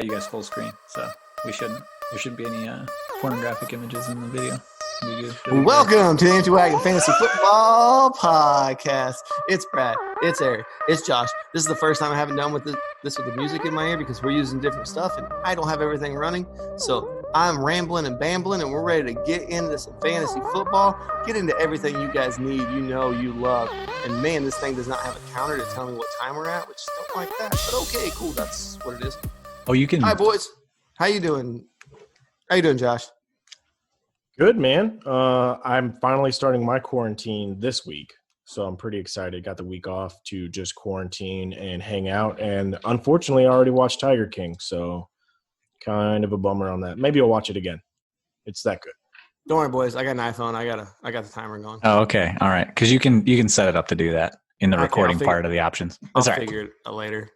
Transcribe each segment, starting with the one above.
got you guys full screen, so there shouldn't be any pornographic images in the video. Welcome to the Anti-Wagon Fantasy Football Podcast. It's Brad. It's Eric. It's Josh. This is the first time I haven't done with this with the music in my ear because we're using different stuff and I don't have everything running. So I'm rambling and bambling and we're ready to get into some fantasy football, get into everything you guys need, you love. And man, this thing does not have a counter to tell me what time we're at, which don't like that. But okay, cool. That's what it is. Oh, you can. Hi, boys. How you doing? How you doing, Josh? Good, man. I'm finally starting my quarantine this week, so I'm pretty excited. Got the week off to just quarantine and hang out, and unfortunately, I already watched Tiger King, so kind of a bummer on that. Maybe I'll watch it again. It's that good. Don't worry, boys. I got an iPhone. I got the timer going. Oh, okay. All right. Because you can set it up to do that in the recording part of the options. I'll figure it out later.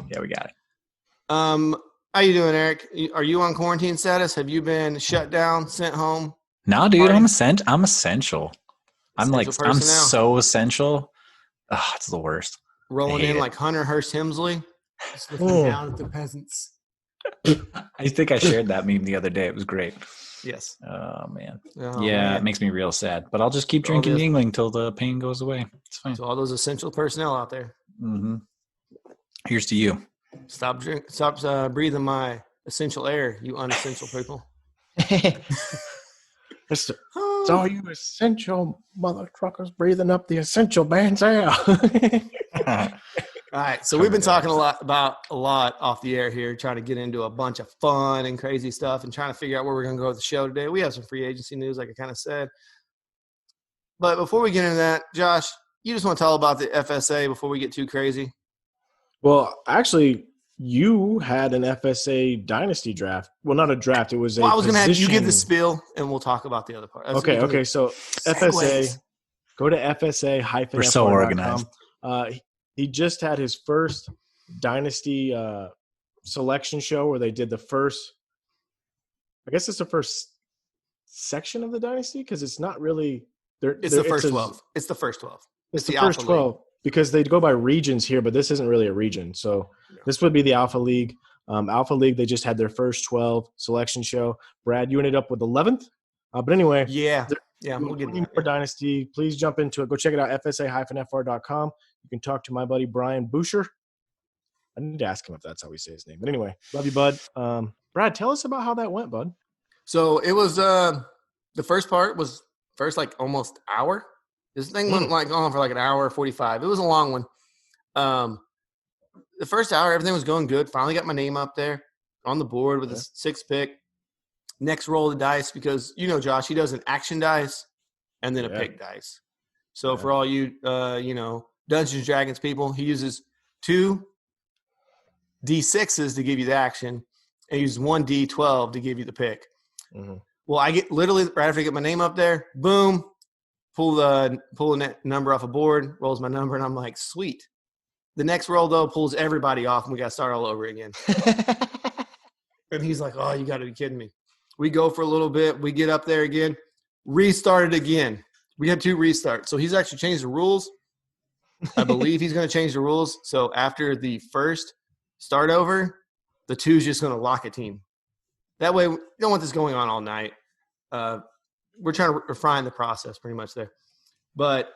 Yeah, we got it. How you doing, Eric? Are you on quarantine status? Have you been shut down, sent home? No, dude, I'm essential. I'm so essential. Oh, it's the worst. Rolling in like Hunter Hearst Hemsley. Just looking down at the peasants. I think I shared that meme the other day. It was great. Yes. Oh, man. Man. It makes me real sad. But I'll just keep drinking Yingling until the pain goes away. It's fine. So all those essential personnel out there. Mm-hmm. Here's to you. Stop breathing my essential air, you unessential people. It's all you essential mother truckers breathing up the essential band's air. All right, so we've been talking a lot off the air here, trying to get into a bunch of fun and crazy stuff and trying to figure out where we're going to go with the show today. We have some free agency news, like I kind of said. But before we get into that, Josh, you just want to tell about the FSA before we get too crazy? Well, actually, you had an FSA dynasty draft. Well, not a draft. It was a I was going to have you give the spiel, and we'll talk about the other part. Okay. So FSA, go to FSA-FR.com. We're so organized. He just had his first dynasty selection show where they did the first – I guess it's the first section of the dynasty because it's not really – It's the first 12. It's the first 12. It's the first 12. Because they go by regions here, but this isn't really a region. So this would be the Alpha League. Alpha League, they just had their first 12 selection show. Brad, you ended up with 11th. But anyway. Yeah, we'll get there. For Dynasty, please jump into it. Go check it out, FSA-FR.com. You can talk to my buddy Brian Boucher. I need to ask him if that's how we say his name. But anyway, love you, bud. Brad, tell us about how that went, bud. So it was the first part was almost hour. This thing went on for an hour 45. It was a long one. The first hour, everything was going good. Finally got my name up there on the board with a 6th pick. Next roll of the dice because, Josh, he does an action dice and then a pick dice. So for all you, Dungeons & Dragons people, he uses 2 D6s to give you the action and he uses 1 D12 to give you the pick. Mm-hmm. Well, I get literally right after I get my name up there, boom, pull the number off a board, rolls my number, and I'm like, sweet. The next roll, though, pulls everybody off, and we got to start all over again. And he's like, oh, you got to be kidding me. We go for a little bit. We get up there again. Restart it again. We had 2 restarts. So he's actually changed the rules. I believe he's going to change the rules. So after the first start over, the 2 is just going to lock a team. That way, we don't want this going on all night. We're trying to refine the process pretty much there. But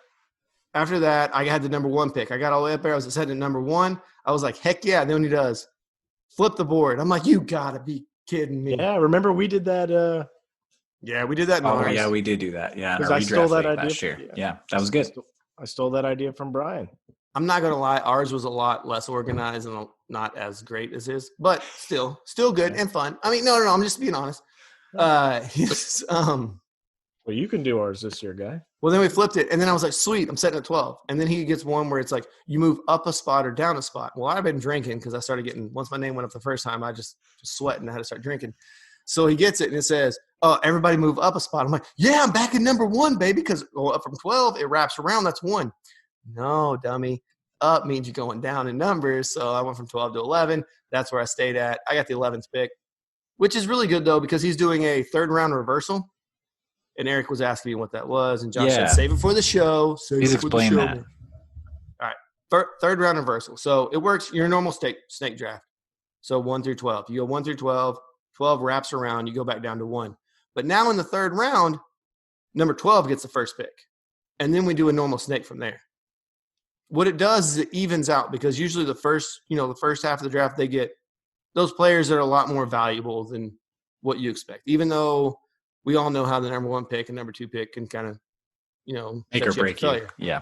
after that, I had the number 1 pick. I got all the way up there. I was set at number 1. I was like, heck yeah. Then he does. Flip the board. I'm like, you got to be kidding me. Yeah, remember we did that. Yeah, we did that. Yeah, we did do that. Yeah, because I stole that idea last year. Yeah, that was good. I stole that idea from Brian. I'm not going to lie. Ours was a lot less organized and not as great as his. But still good and fun. I mean, no. I'm just being honest. Well, you can do ours this year, guy. Well, then we flipped it, and then I was like, sweet, I'm setting at 12. And then he gets one where it's like, you move up a spot or down a spot. Well, I've been drinking because I started getting – once my name went up the first time, I just sweat and I had to start drinking. So he gets it, and it says, oh, everybody move up a spot. I'm like, yeah, I'm back at number 1, baby, because up from 12, it wraps around. That's 1. No, dummy. Up means you're going down in numbers. So I went from 12 to 11. That's where I stayed at. I got the 11th pick, which is really good, though, because he's doing a third-round reversal. And Eric was asking me what that was, and Josh said, save it for the show. Please explain that. All right. Third round reversal. So it works. Your normal snake draft. So 1 through 12. You go 1 through 12, 12 wraps around, you go back down to 1. But now in the third round, number 12 gets the first pick. And then we do a normal snake from there. What it does is it evens out because usually the first half of the draft, they get those players that are a lot more valuable than what you expect. Even though we all know how the number 1 pick and number 2 pick can kind of, make or break you. Yeah.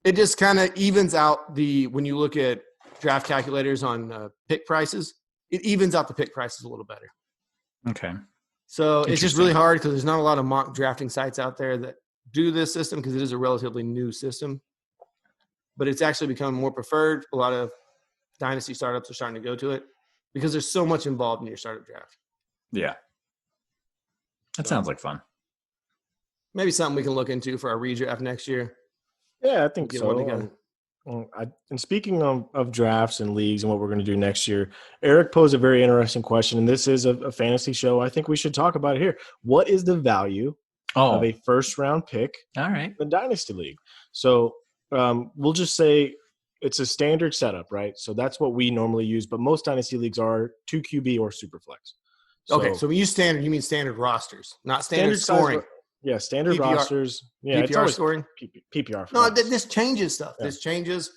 It just kind of evens out when you look at draft calculators on pick prices, it evens out the pick prices a little better. Okay. So it's just really hard because there's not a lot of mock drafting sites out there that do this system because it is a relatively new system. But it's actually become more preferred. A lot of dynasty startups are starting to go to it because there's so much involved in your startup draft. Yeah. That sounds like fun. Maybe something we can look into for our redraft next year. Yeah, I think so. And speaking of drafts and leagues and what we're going to do next year, Eric posed a very interesting question, and this is a fantasy show. I think we should talk about it here. What is the value of a first-round pick in the Dynasty League? So we'll just say it's a standard setup, right? So that's what we normally use, but most Dynasty Leagues are 2 QB or Superflex. So we use standard, you mean standard rosters, not standard scoring. Yeah, standard PPR, rosters. Yeah, PPR it's always scoring. PPR. No, this changes stuff. Yeah. This changes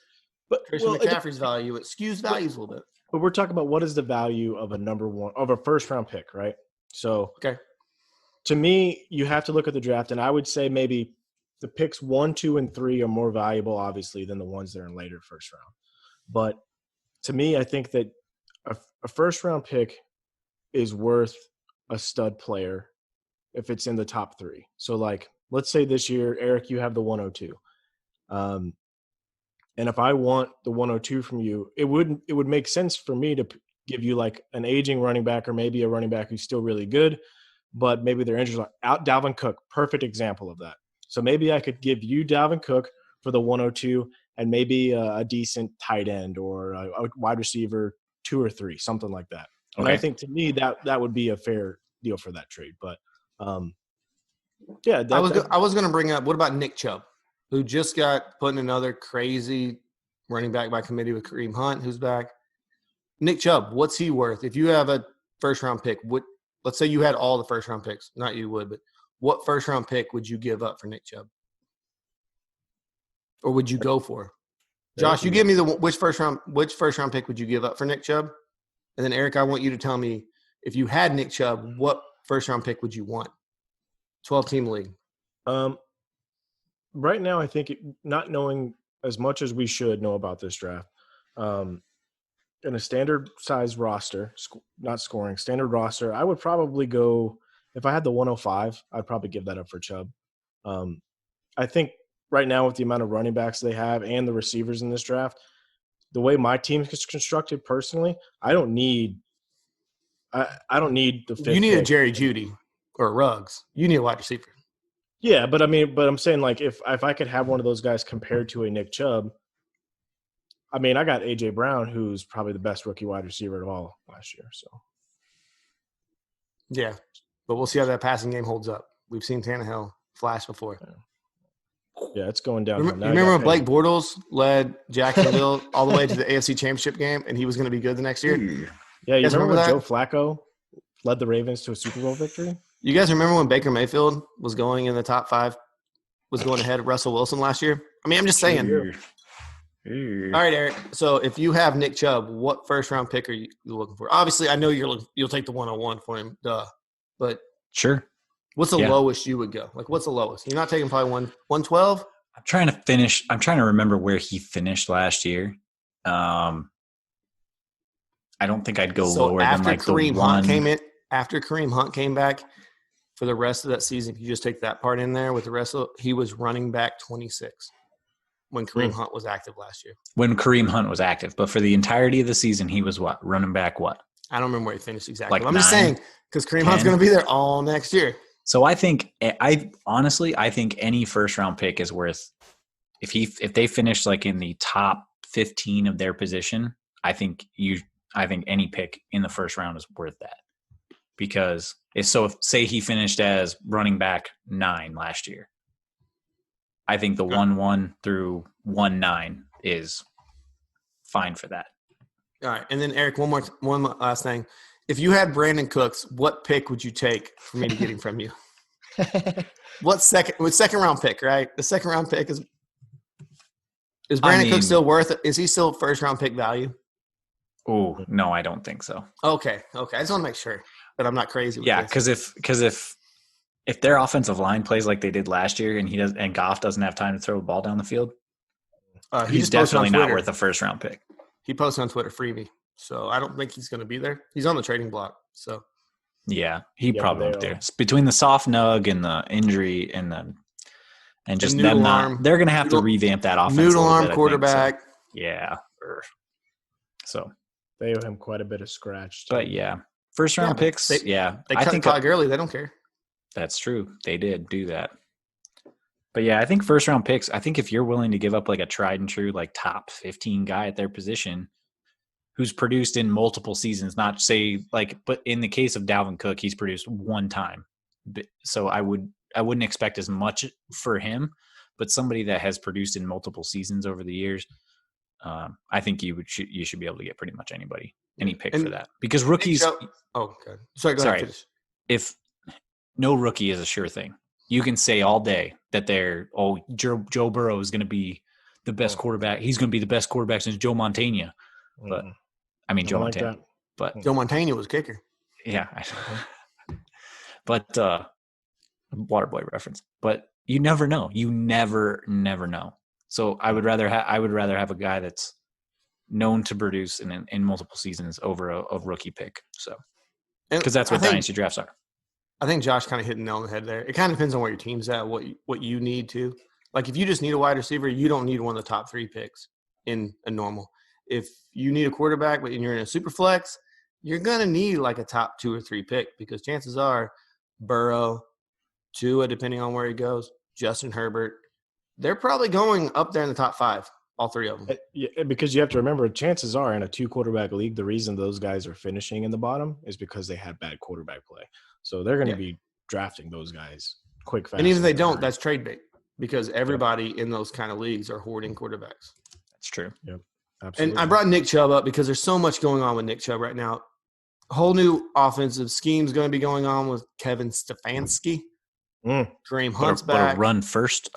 Christian McCaffrey's value. It skews values a little bit. But we're talking about what is the value of a first-round pick, right? So to me, you have to look at the draft, and I would say maybe the picks 1, 2, and 3 are more valuable, obviously, than the ones that are in later first round. But to me, I think that a first-round pick is worth a stud player if it's in the top 3. So, like, let's say this year, Eric, you have the 102. And if I want the 102 from you, it would make sense for me to give you like an aging running back or maybe a running back who's still really good, but maybe their injuries are out. Dalvin Cook, perfect example of that. So maybe I could give you Dalvin Cook for the 102 and maybe a decent tight end or a wide receiver 2 or 3, something like that. And I think to me that would be a fair deal for that trade. But I was going to bring up, what about Nick Chubb, who just got put in another crazy running back by committee with Kareem Hunt, who's back. Nick Chubb, what's he worth? If you have a first-round pick, let's say you had all the first-round picks. Not you would, but what first-round pick would you give up for Nick Chubb? Or would you go for? Josh, you give me which first-round pick would you give up for Nick Chubb? And then, Eric, I want you to tell me, if you had Nick Chubb, what first-round pick would you want? 12-team league. Right now, I think not knowing as much as we should know about this draft, in a standard size roster, not scoring, standard roster, I would probably go – if I had the 105, I'd probably give that up for Chubb. I think right now with the amount of running backs they have and the receivers in this draft, the way my team is constructed personally, I don't need the fifth You need pick. A Jerry Jeudy or Ruggs. You need a wide receiver. Yeah, but I'm saying, like, if I could have one of those guys compared to a Nick Chubb, I mean, I got A.J. Brown, who's probably the best rookie wide receiver of all last year. So, yeah, but we'll see how that passing game holds up. We've seen Tannehill flash before. Yeah, it's going down. Remember when Blake Bortles led Jacksonville all the way to the AFC Championship game, and he was going to be good the next year? Yeah, you remember when Joe Flacco led the Ravens to a Super Bowl victory? You guys remember when Baker Mayfield was going in the top 5, was going ahead of Russell Wilson last year? I mean, I'm just saying. All right, Eric. So if you have Nick Chubb, what first-round pick are you looking for? Obviously, I know you'll take the 101 for him, but sure. What's the lowest you would go? Like, what's the lowest? You're not taking probably 112? I'm trying to remember where he finished last year. I don't think I'd go lower than like Kareem the one. Hunt came in, after Kareem Hunt came back for the rest of that season, if you just take that part in there with the rest of it, he was running back 26 when Kareem Hunt was active last year. When Kareem Hunt was active. But for the entirety of the season, he was what? Running back what? I don't remember where he finished exactly. Like I'm just saying, because Kareem Hunt's going to be there all next year. So I think any first round pick is worth, if they finish like in the top 15 of their position, I think any pick in the first round is worth that. Because if say he finished as running back 9 last year, I think the 1-1 through 1-9 is fine for that. All right, and then Eric, one last thing. If you had Brandon Cooks, what pick would you take for me to get him from you? What second round pick, right? The second round pick is Brandon Cooks still worth it? Is he still first round pick value? Oh, no, I don't think so. Okay. I just want to make sure that I'm not crazy with this. Because if their offensive line plays like they did last year and Goff doesn't have time to throw the ball down the field, he's definitely not worth a first round pick. He posted on Twitter, freebie. So I don't think he's going to be there. He's on the trading block. So yeah, probably won't be there. Between the soft nug and the injury and just them not, they're going to have to revamp that offense. Noodle arm quarterback. So, yeah. So they owe him quite a bit of scratch. But yeah, first round picks. They cut Todd Gurley. They don't care. That's true. They did do that. But yeah, I think first round picks. I think if you're willing to give up like a tried and true like top 15 guy at their position, who's produced in multiple seasons, not say like, but in the case of Dalvin Cook, he's produced one time. So I wouldn't expect as much for him, but somebody that has produced in multiple seasons over the years, I think you should be able to get pretty much any pick for that, because rookies. Okay. Sorry. If no rookie is a sure thing, you can say all day that Joe Burrow is going to be the best quarterback. He's going to be the best quarterback since Joe Montana. But I mean, Joe Montana. But Joe Montana was kicker. Yeah. But Waterboy reference. But you never know. You never know. So I would rather have a guy that's known to produce in multiple seasons over a rookie pick. So because that's what dynasty drafts are. I think Josh kind of hit the nail on the head there. It kind of depends on where your team's at, what you need to. Like if you just need a wide receiver, you don't need one of the top 3 picks in a normal. If you need a quarterback, but you're in a super flex, you're going to need like a top 2 or 3 pick, because chances are Burrow, Tua, depending on where he goes, Justin Herbert, they're probably going up there in the top 5, all 3 of them. Yeah, because you have to remember, chances are in a 2-quarterback league, the reason those guys are finishing in the bottom is because they had bad quarterback play. So they're going to be drafting those guys quick, fast. And even if they don't, that's trade bait, because everybody in those kind of leagues are hoarding quarterbacks. That's true. Yep. Absolutely. And I brought Nick Chubb up because there's so much going on with Nick Chubb right now. A whole new offensive scheme is going to be going on with Kevin Stefanski. Kareem Hunt's back. A run first.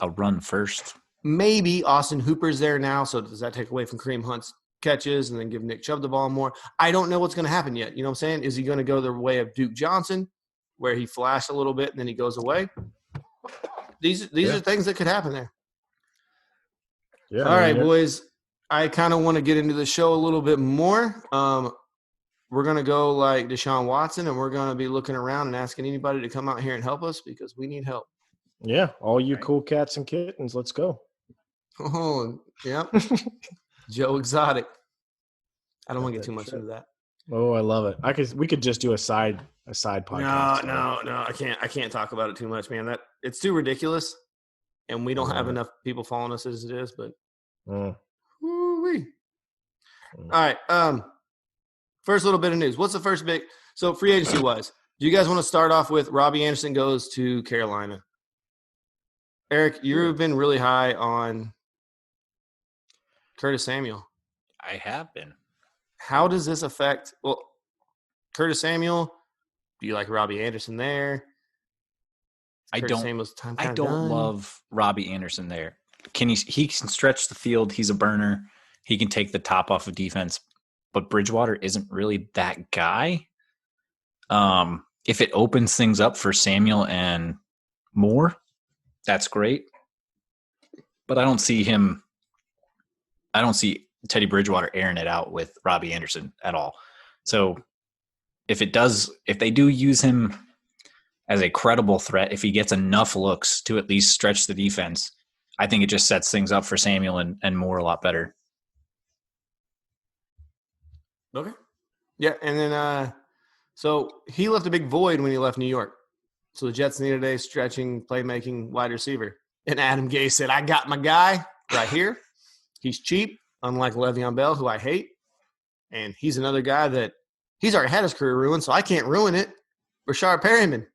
Maybe Austin Hooper's there now, so does that take away from Kareem Hunt's catches and then give Nick Chubb the ball more? I don't know what's going to happen yet. You know what I'm saying? Is he going to go the way of Duke Johnson, where he flashed a little bit and then he goes away? These are things that could happen there. Yeah. All right, boys. I kind of want to get into the show a little bit more. We're going to go like Deshaun Watson, and we're going to be looking around and asking anybody to come out here and help us, because we need help. Yeah, all you cool cats and kittens, let's go. Oh, yeah. Joe Exotic. I don't want to get too much into that. Oh, I love it. We could just do a side podcast. No, I can't talk about it too much, man. It's too ridiculous, and we don't have enough people following us as it is. But woo-wee. All right. First little bit of news. What's the first big? So free agency wise, do you guys want to start off with Robbie Anderson goes to Carolina? Eric, you've been really high on Curtis Samuel. I have been. How does this affect? Well, Curtis Samuel. Do you like Robbie Anderson there? I don't love Robbie Anderson there. He can stretch the field. He's a burner. He can take the top off of defense. But Bridgewater isn't really that guy. If it opens things up for Samuel and Moore, that's great. But I don't see Teddy Bridgewater airing it out with Robbie Anderson at all. So if they do use him as a credible threat, if he gets enough looks to at least stretch the defense, I think it just sets things up for Samuel and Moore a lot better. Okay. Yeah, and then so he left a big void when he left New York. So the Jets needed a stretching, playmaking wide receiver. And Adam Gase said, I got my guy right here. He's cheap, unlike Le'Veon Bell, who I hate. And he's another guy that he's already had his career ruined, so I can't ruin it. Rashard Perryman.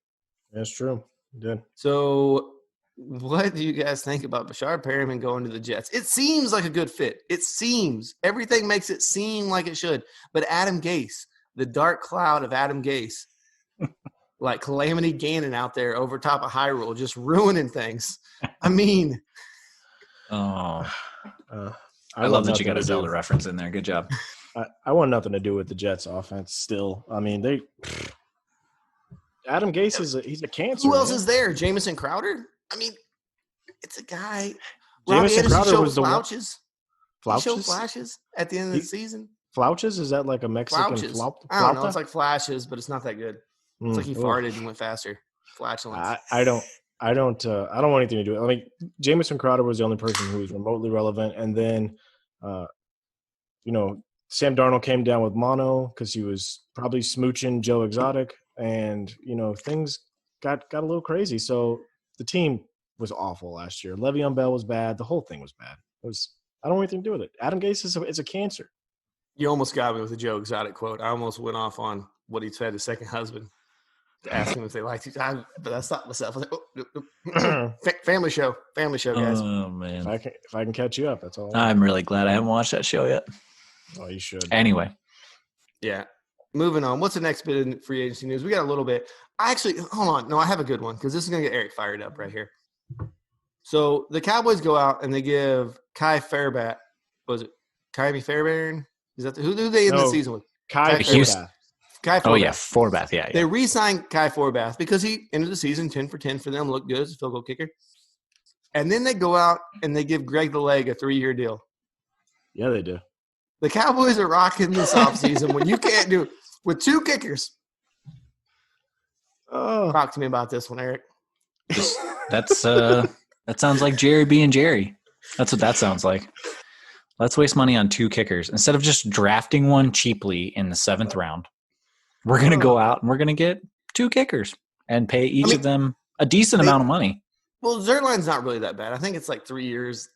That's true. He did. So What do you guys think about Bashard Perriman going to the Jets? It seems like a good fit. It seems. Everything makes it seem like it should. But Adam Gase, the dark cloud of Adam Gase, like Calamity Gannon out there over top of Hyrule, just ruining things. I mean. I love that you got a Zelda reference in there. Good job. I want nothing to do with the Jets offense still. I mean, Adam Gase he's a cancer. Who else is there? Jamison Crowder? I mean, it's a guy. Jamison Crowder was the flouches. Flouches? He showed flashes at the end of the season. Flouches? Is that like a Mexican flouches? flauta? I don't know. It's like flashes, but it's not that good. It's like he farted and went faster. Flatulence. I don't want anything to do with it. I mean, Jamison Crowder was the only person who was remotely relevant. And then, Sam Darnold came down with mono because he was probably smooching Joe Exotic. And, things got a little crazy. So the team was awful last year. Le'Veon Bell was bad. The whole thing was bad. I don't want anything to do with it. Adam Gase is a cancer. You almost got me with the Joe Exotic quote. I almost went off on what he said his second husband to ask him if they liked each other. But I stopped myself. I was like, family show, guys. Oh, man. If I can catch you up, that's all. I'm really glad I haven't watched that show yet. Oh, you should. Anyway. Yeah. Moving on. What's the next bit of free agency news? We got a little bit. Hold on. No, I have a good one because this is going to get Eric fired up right here. So the Cowboys go out and they give Kai Fairbairn. Was it Kai Fairbairn? Is that who they end the season with? Kai Forbath. Kai Forbath. Oh, yeah. Forbath. Yeah. They re-signed Kai Forbath because he ended the season 10 for 10 for them. Looked good as a field goal kicker. And then they go out and they give Greg the Leg a 3-year deal. Yeah, they do. The Cowboys are rocking this offseason when you can't do – with 2 kickers. Talk to me about this one, Eric. That sounds like Jerry being Jerry. That's what that sounds like. Let's waste money on 2 kickers. Instead of just drafting one cheaply in the 7th round, we're going to go out and we're going to get 2 kickers and pay each of them a decent amount of money. Well, Zerline's not really that bad. I think it's like 3 years,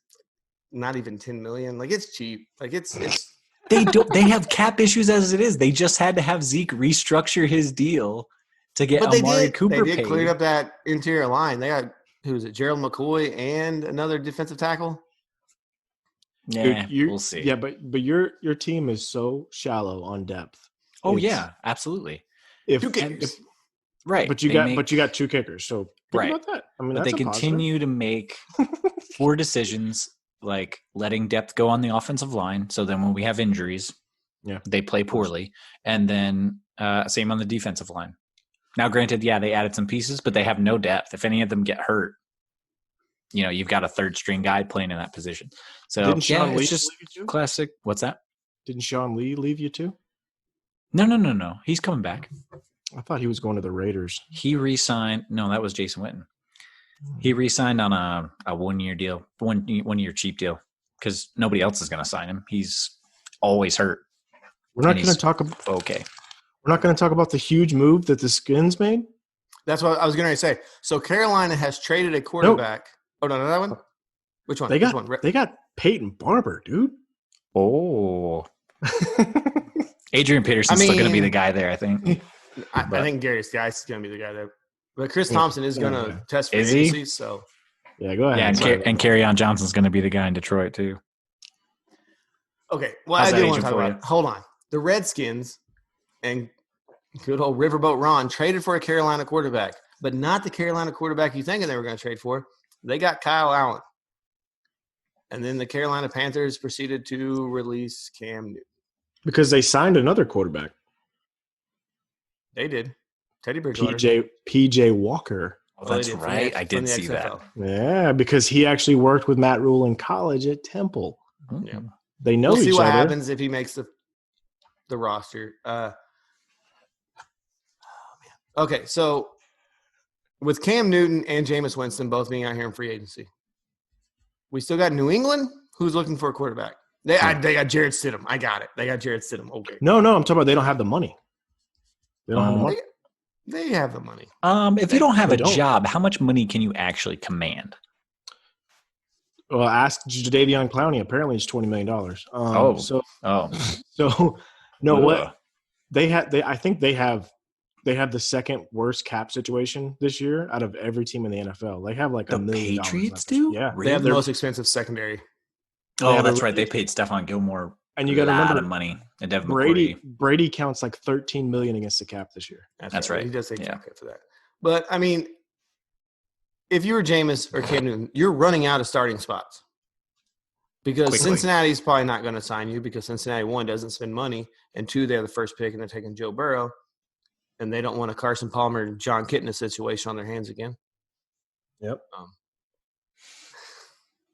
not even $10 million. Like, it's cheap. Like, it's They have cap issues as it is. They just had to have Zeke restructure his deal to get Amari Cooper paid. They did clear up that interior line. They got Gerald McCoy and another defensive tackle. Yeah, we'll see. Yeah, but your team is so shallow on depth. Yeah, absolutely. 2 kickers. Right. But you got 2 kickers. So think about that. I mean, but they continue to make poor decisions, like letting depth go on the offensive line. So then when we have injuries, they play poorly. And then same on the defensive line. Now, granted, they added some pieces, but they have no depth. If any of them get hurt, you've got a 3rd-string guy playing in that position. So didn't Sean Lee it's just classic. What's that? Didn't Sean Lee leave you too? No. He's coming back. I thought he was going to the Raiders. He re-signed. No, that was Jason Witten. He re-signed on a 1-year deal, one year cheap deal, because nobody else is going to sign him. He's always hurt. We're not going to talk about. Okay. We're not going to talk about the huge move that the Skins made. That's what I was going to say. So Carolina has traded a quarterback. Nope. Oh no, that one. Which one? They got Peyton Barber, dude. Oh. Adrian Peterson's still going to be the guy there, I think. I think Darius Geis is going to be the guy there. But Chris Thompson is going to test for agency, so. Yeah, go ahead. Yeah, and Kerryon Johnson's going to be the guy in Detroit, too. Okay, well, I do want to talk about it. Hold on. The Redskins and good old Riverboat Ron traded for a Carolina quarterback, but not the Carolina quarterback you thinking they were going to trade for. They got Kyle Allen. And then the Carolina Panthers proceeded to release Cam Newton. Because they signed another quarterback. They did. Teddy Bridgewater. PJ Walker. Oh, that's right. I did see that. Yeah, because he actually worked with Matt Rule in college at Temple. Yeah. They know each other. We'll see what happens if he makes the roster. Okay, so with Cam Newton and Jameis Winston both being out here in free agency, we still got New England, who's looking for a quarterback. They got Jared Stidham. I got it. They got Jared Stidham. Okay. No, I'm talking about they don't have the money. They don't have the money. They have the money. If you don't have a job, how much money can you actually command? Well, ask Jadeveon Clowney. Apparently, it's $20 million. So no, what they have? I think they have they have the second worst cap situation this year out of every team in the NFL. They have like The $1 million. Patriots do? Yeah. They have the Really? most expensive secondary. Oh, that's right. They paid Stephon Gilmore and you a got to lot remember of money. And Devin McCourty. Brady counts like $13 million against the cap this year. That's right. He does take cap for that. But I mean, if you were Jameis or Cam Newton, you're running out of starting spots because Quickly. Cincinnati's probably not going to sign you because Cincinnati, 1, doesn't spend money, and 2, they're the first pick and they're taking Joe Burrow, and they don't want a Carson Palmer and John Kitna situation on their hands again. Yep.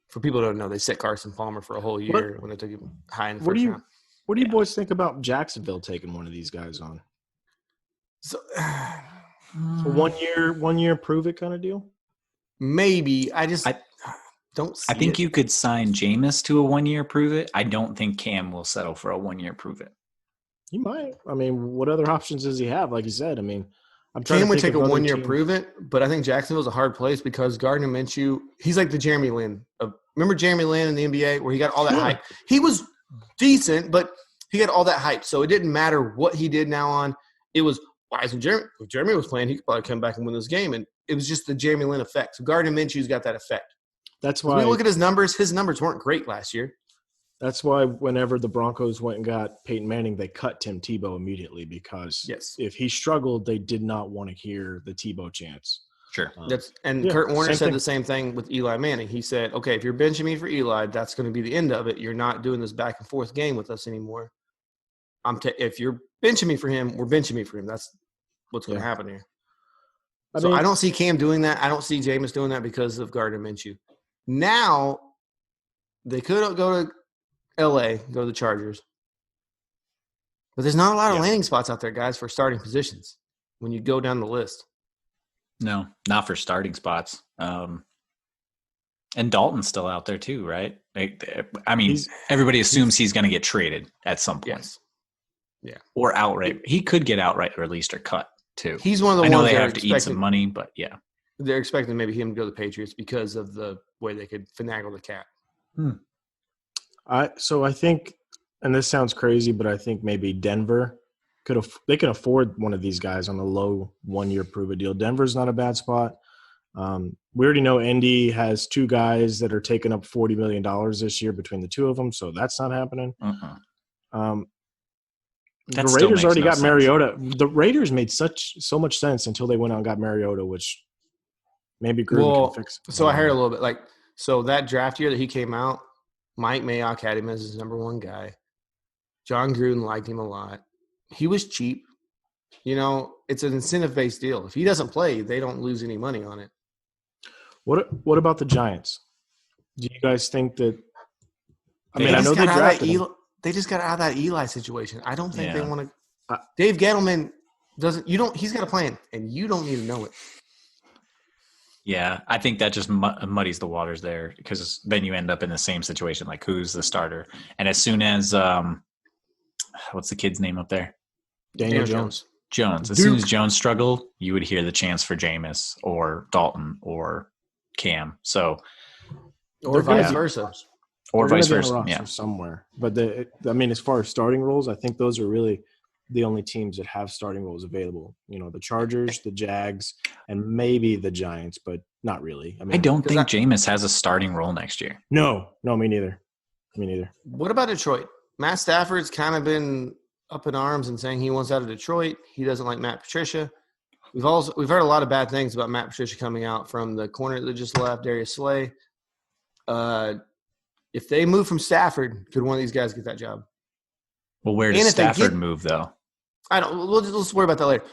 For people who don't know, they set Carson Palmer for a whole year when they took him high in the first round. What do you boys think about Jacksonville taking one of these guys on? So, A 1 year prove it kind of deal? Maybe. I don't see I think it. you could sign Jameis to a 1 year prove it. I don't think Cam will settle for a 1 year prove it. He might. I mean, what other options does he have? Like you said, I mean, I'm trying Cam to would think take a of 1 year teams. prove it, but I think Jacksonville's a hard place because Gardner Minshew, he's like the Jeremy Lin. Remember Jeremy Lin in the NBA where he got all that hype? He was decent, but he got all that hype. So it didn't matter what he did now on. It was, why isn't Jeremy? If Jeremy was playing, he could probably come back and win this game. And it was just the Jeremy Lin effect. So Gardner Minshew's got that effect. That's When why we look at his numbers weren't great last year. That's why whenever the Broncos went and got Peyton Manning, they cut Tim Tebow immediately because if he struggled, they did not want to hear the Tebow chants. Sure. Kurt Warner said the same thing with Eli Manning. He said, okay, if you're benching me for Eli, that's going to be the end of it. You're not doing this back and forth game with us anymore. If you're benching me for him, we're benching me for him. That's what's going to happen here. I don't see Cam doing that. I don't see Jameis doing that because of Gardner Minshew. Now, they could go to L.A., go to the Chargers. But there's not a lot of landing spots out there, guys, for starting positions when you go down the list. No, not for starting spots. And Dalton's still out there too, right? Everybody assumes he's going to get traded at some point. Yes. Yeah. Or outright. He could get outright released or cut too. He's one of the I know ones they that have to eat some money, but yeah. They're expecting maybe him to go to the Patriots because of the way they could finagle the cap. So I think, and this sounds crazy, but I think maybe Denver can afford one of these guys on a low 1 year prove it deal. Denver's not a bad spot. We already know Indy has 2 guys that are taking up $40 million this year between the 2 of them, so that's not happening. The Raiders already got Mariota. The Raiders made so much sense until they went out and got Mariota, which maybe Gruden can fix. So I heard a little bit so that draft year that he came out, Mike Mayock had him as his number 1 guy. John Gruden liked him a lot. He was cheap. It's an incentive-based deal. If he doesn't play, they don't lose any money on it. What about the Giants? Do you guys think that – I know they drafted him. They just got out of that Eli situation. I don't think they want to Dave Gettleman doesn't – he's got a plan, and you don't need to know it. Yeah, I think that just muddies the waters there because then you end up in the same situation, like who's the starter. And as soon as what's the kid's name up there? Daniel Jones. As soon as Jones struggled, you would hear the chance for Jameis or Dalton or Cam. So, or vice versa. Or vice versa. Yeah. Somewhere. But as far as starting roles, I think those are really the only teams that have starting roles available. The Chargers, the Jags, and maybe the Giants, but not really. I don't think Jameis has a starting role next year. No, me neither. What about Detroit? Matt Stafford's kind of been up in arms and saying he wants out of Detroit. He doesn't like Matt Patricia. We've heard a lot of bad things about Matt Patricia coming out from the corner that just left, Darius Slay. If they move from Stafford, could one of these guys get that job? Well, where does Stafford move, though? I don't. Let's worry about that later.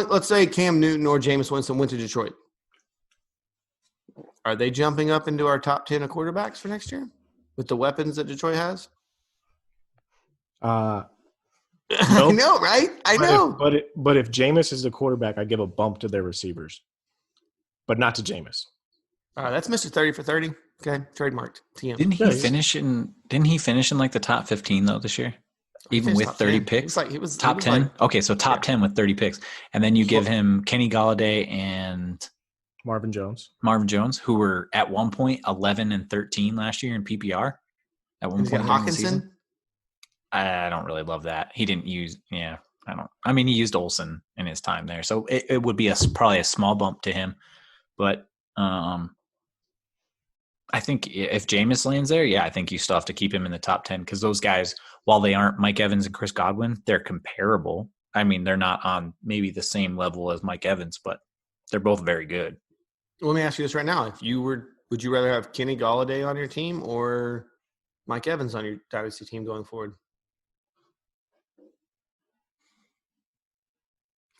Let's say Cam Newton or Jameis Winston went to Detroit, are they jumping up into our top 10 of quarterbacks for next year with the weapons that Detroit has? Nope. I know, right? I know. But if Jameis is the quarterback, I give a bump to their receivers, but not to Jameis. That's Mr. 30 for 30. Okay, trademarked. TM. Didn't he finish in like the top 15 though this year? Even with 30 picks? He was top 10? Okay, so top 10 with 30 picks. And then you give him Kenny Golladay and Marvin Jones, who were at one point 11 and 13 last year in PPR. At one point Hawkinson? I don't really love that. He didn't use I mean, he used Olsen in his time there, so it would be probably a small bump to him. But I think if Jameis lands there, I think you still have to keep him in the top 10 because those guys, while they aren't Mike Evans and Chris Godwin, they're comparable. I mean, they're not on maybe the same level as Mike Evans, but they're both very good. Let me ask you this right now: would you rather have Kenny Golladay on your team or Mike Evans on your dynasty team going forward?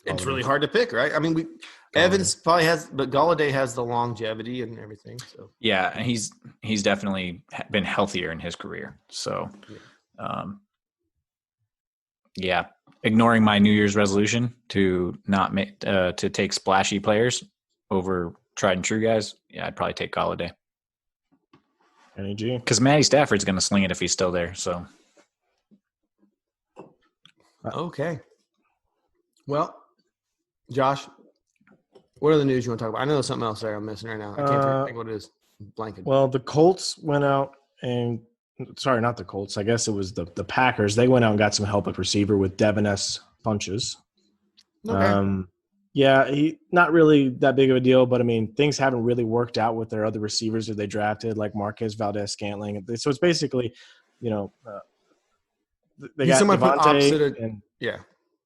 It's really hard to pick, right? I mean, Evans probably has, but Golladay has the longevity and everything. So yeah, and he's definitely been healthier in his career. So, ignoring my New Year's resolution to not to take splashy players over tried and true guys. Yeah, I'd probably take Golladay. Because Matty Stafford's going to sling it if he's still there. So, okay. Well, Josh, what are the news you want to talk about? I know there's something else there I'm missing right now. I can't think what it is. Blanket. Well, the Colts went out and sorry, not the Colts. I guess it was the Packers. They went out and got some help at receiver with Devin S. Funches. Okay. He not really that big of a deal, but I mean, things haven't really worked out with their other receivers that they drafted, like Marquez Valdez-Scantling. So it's basically, they got Devontae and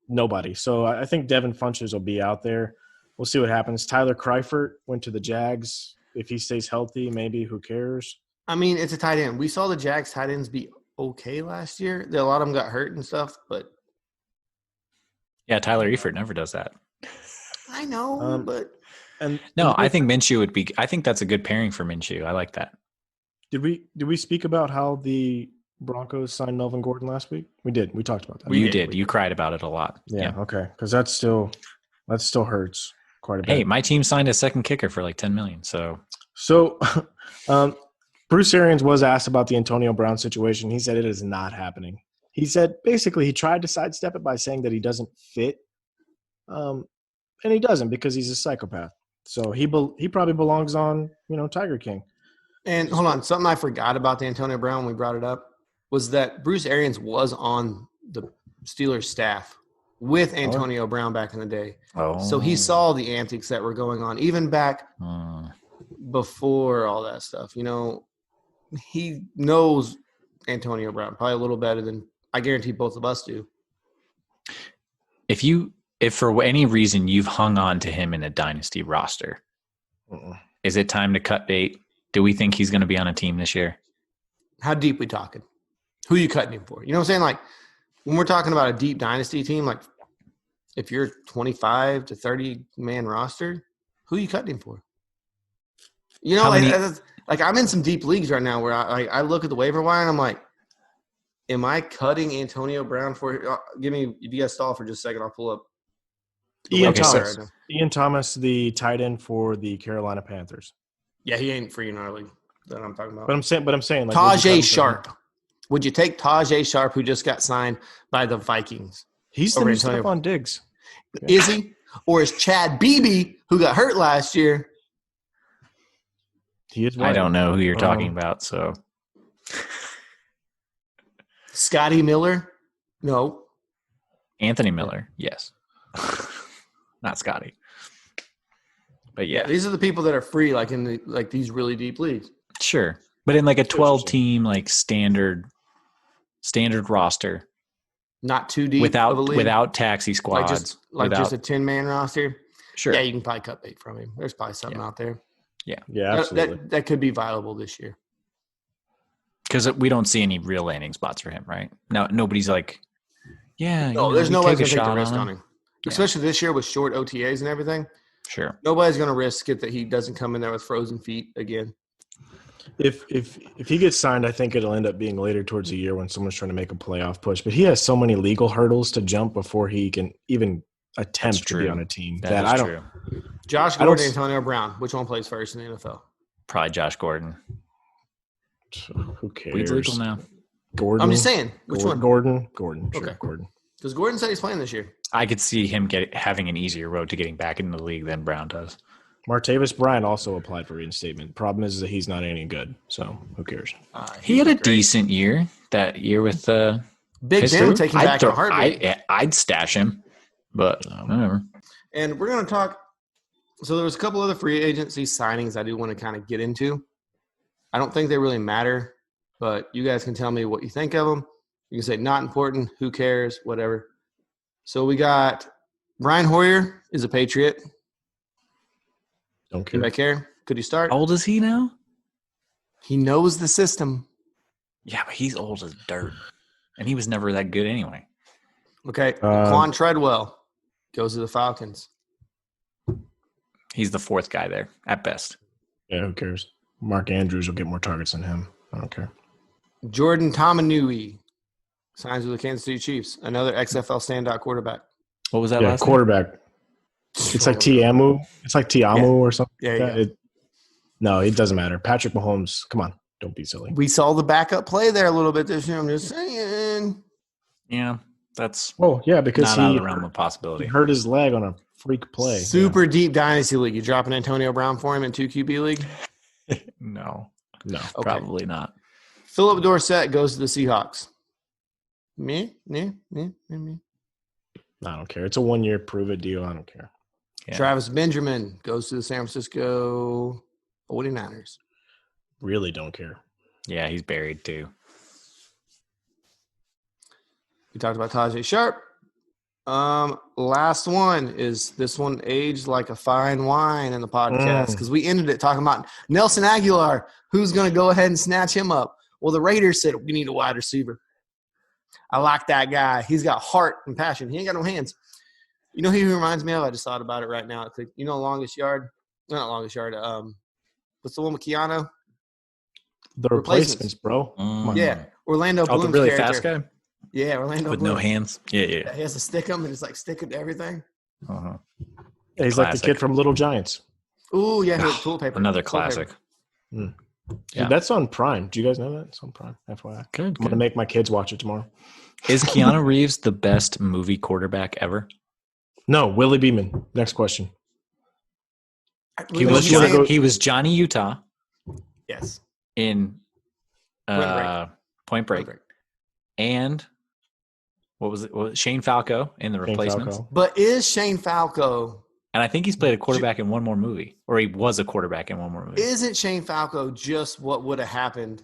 nobody. So I think Devin Funches will be out there. We'll see what happens. Tyler Kreifert went to the Jags. If he stays healthy, maybe, who cares? I mean, it's a tight end. We saw the Jags tight ends be okay last year. A lot of them got hurt and stuff, but Tyler Eifert never does that. I know, I think Minshew would be. I think that's a good pairing for Minshew. I like that. Did we speak about how the Broncos signed Melvin Gordon last week? We did. We talked about that. You did. You cried about it a lot. Yeah. Okay. Because that still hurts quite a bit. Hey, my team signed a second kicker for like $10 million. So Bruce Arians was asked about the Antonio Brown situation. He said it is not happening. He said basically he tried to sidestep it by saying that he doesn't fit, and he doesn't because he's a psychopath. So he probably belongs on Tiger King. And hold on, something I forgot about the Antonio Brown when we brought it up was that Bruce Arians was on the Steelers staff with Antonio Brown back in the day. So he saw the antics that were going on even back before all that stuff. He knows Antonio Brown probably a little better than I guarantee both of us do. If for any reason you've hung on to him in a dynasty roster, is it time to cut bait? Do we think he's going to be on a team this year? How deep we talking? Who you cutting him for? You know what I'm saying? Like when we're talking about a deep dynasty team, like if you're 25 to 30 man roster, who you cutting him for? Like I'm in some deep leagues right now where I look at the waiver wire and I'm like, am I cutting Antonio Brown for? Give me if you guys stall for just a second, I'll pull up. Ian Thomas, the tight end for the Carolina Panthers. Yeah, he ain't free in our league that I'm talking about. But I'm saying like Tajay Sharp. Would you take Tajay Sharp, who just got signed by the Vikings? He's the new Stephon Diggs. Is he? Or is Chad Beebe, who got hurt last year? He is. I don't know who you're talking about. So, Scotty Miller? No. Anthony Miller? Yes. Not Scotty. But yeah, these are the people that are free, like in these really deep leagues. Sure, but in like a 12-team like standard roster, not too deep without taxi squads, just a 10-man roster. Sure, yeah, you can probably cut bait from him. There's probably something out there. Yeah, absolutely. That could be viable this year because we don't see any real landing spots for him, right? No, nobody's like, there's nobody's gonna take the risk on him. Especially this year with short OTAs and everything. Sure. Nobody's going to risk it that he doesn't come in there with frozen feet again. If he gets signed, I think it'll end up being later towards the year when someone's trying to make a playoff push. But he has so many legal hurdles to jump before he can even attempt to be on a team. That is true. Josh Gordon, Antonio Brown. Which one plays first in the NFL? Probably Josh Gordon. Who cares? Weed's legal now. Gordon. I'm just saying. Which one? Gordon. Sure, okay. Gordon. Because Gordon said he's playing this year. I could see him having an easier road to getting back into the league than Brown does. Martavis Bryant also applied for reinstatement. Problem is that he's not any good, so who cares? He had a decent year that year with Big Ben would take him back in a heartbeat. I'd stash him, but whatever. And we're going to talk. So there was a couple other free agency signings I do want to kind of get into. I don't think they really matter, but you guys can tell me what you think of them. You can say not important, who cares, whatever. So we got Brian Hoyer is a Patriot. Don't care. Anybody care? Could he start? How old is he now? He knows the system. Yeah, but he's old as dirt. And he was never that good anyway. Okay. Quan Treadwell goes to the Falcons. He's the fourth guy there at best. Yeah, who cares? Mark Andrews will get more targets than him. I don't care. Jordan Tamanui signs with the Kansas City Chiefs. Another XFL standout quarterback. What was that last quarterback? It's like Tiamu. It's like Tiamu or something. Yeah. No, it doesn't matter. Patrick Mahomes, come on. Don't be silly. We saw the backup play there a little bit this year. I'm just saying. Yeah, that's because not out of the realm of possibility. He hurt his leg on a freak play. Super deep dynasty league. You dropping Antonio Brown for him in 2 QB league? No, okay. Probably not. Philip Dorsett goes to the Seahawks. Me. I don't care. It's a 1-year prove-it deal. I don't care. Yeah. Travis Benjamin goes to the San Francisco 49ers. Really don't care. Yeah, he's buried too. We talked about Tajay Sharp. Last one is this one aged like a fine wine in the podcast because we ended it talking about Nelson Aguilar. Who's going to go ahead and snatch him up? Well, the Raiders said we need a wide receiver. I like that guy. He's got heart and passion. He ain't got no hands. You know who he reminds me of? I just thought about it right now. You know, Longest Yard? Not Longest Yard. What's the one with Keanu? The replacements, bro. Yeah, Orlando Bloom's the really character. fast guy? Yeah, Orlando with Bloom. No hands. Yeah. He has to stick them and just like stick it to everything. Uh-huh. Yeah, he's like the kid from Little Giants. Ooh, yeah, tool paper. Another classic. Yeah. Dude, that's on Prime. Do you guys know that? It's on Prime, FYI. Good. I'm going to make my kids watch it tomorrow. Is Keanu Reeves the best movie quarterback ever? No, Willie Beeman. Next question. He was Johnny Utah. Yes. In Point Break. And what was it? Shane Falco in The Replacements. But is Shane Falco? And I think he's played a quarterback in one more movie, or he was a quarterback in one more movie. Isn't Shane Falco just what would have happened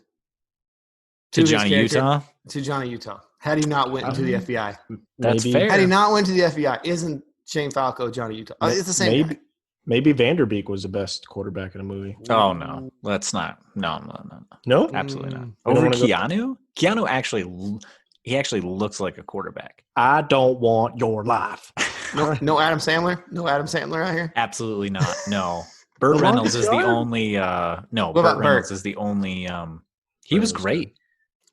to Johnny Utah? To Johnny Utah, had he not went into the FBI. That's fair. Had he not went to the FBI, is't Shane Falco Johnny Utah? It's the same. Maybe Vanderbeek was the best quarterback in a movie. Oh no, let's not. No, absolutely not. Over Keanu? Keanu actually looks like a quarterback. I don't want your life. No Adam Sandler? No Adam Sandler out here? Absolutely not. No. Burt Reynolds is the only Burt Reynolds is the only he was great.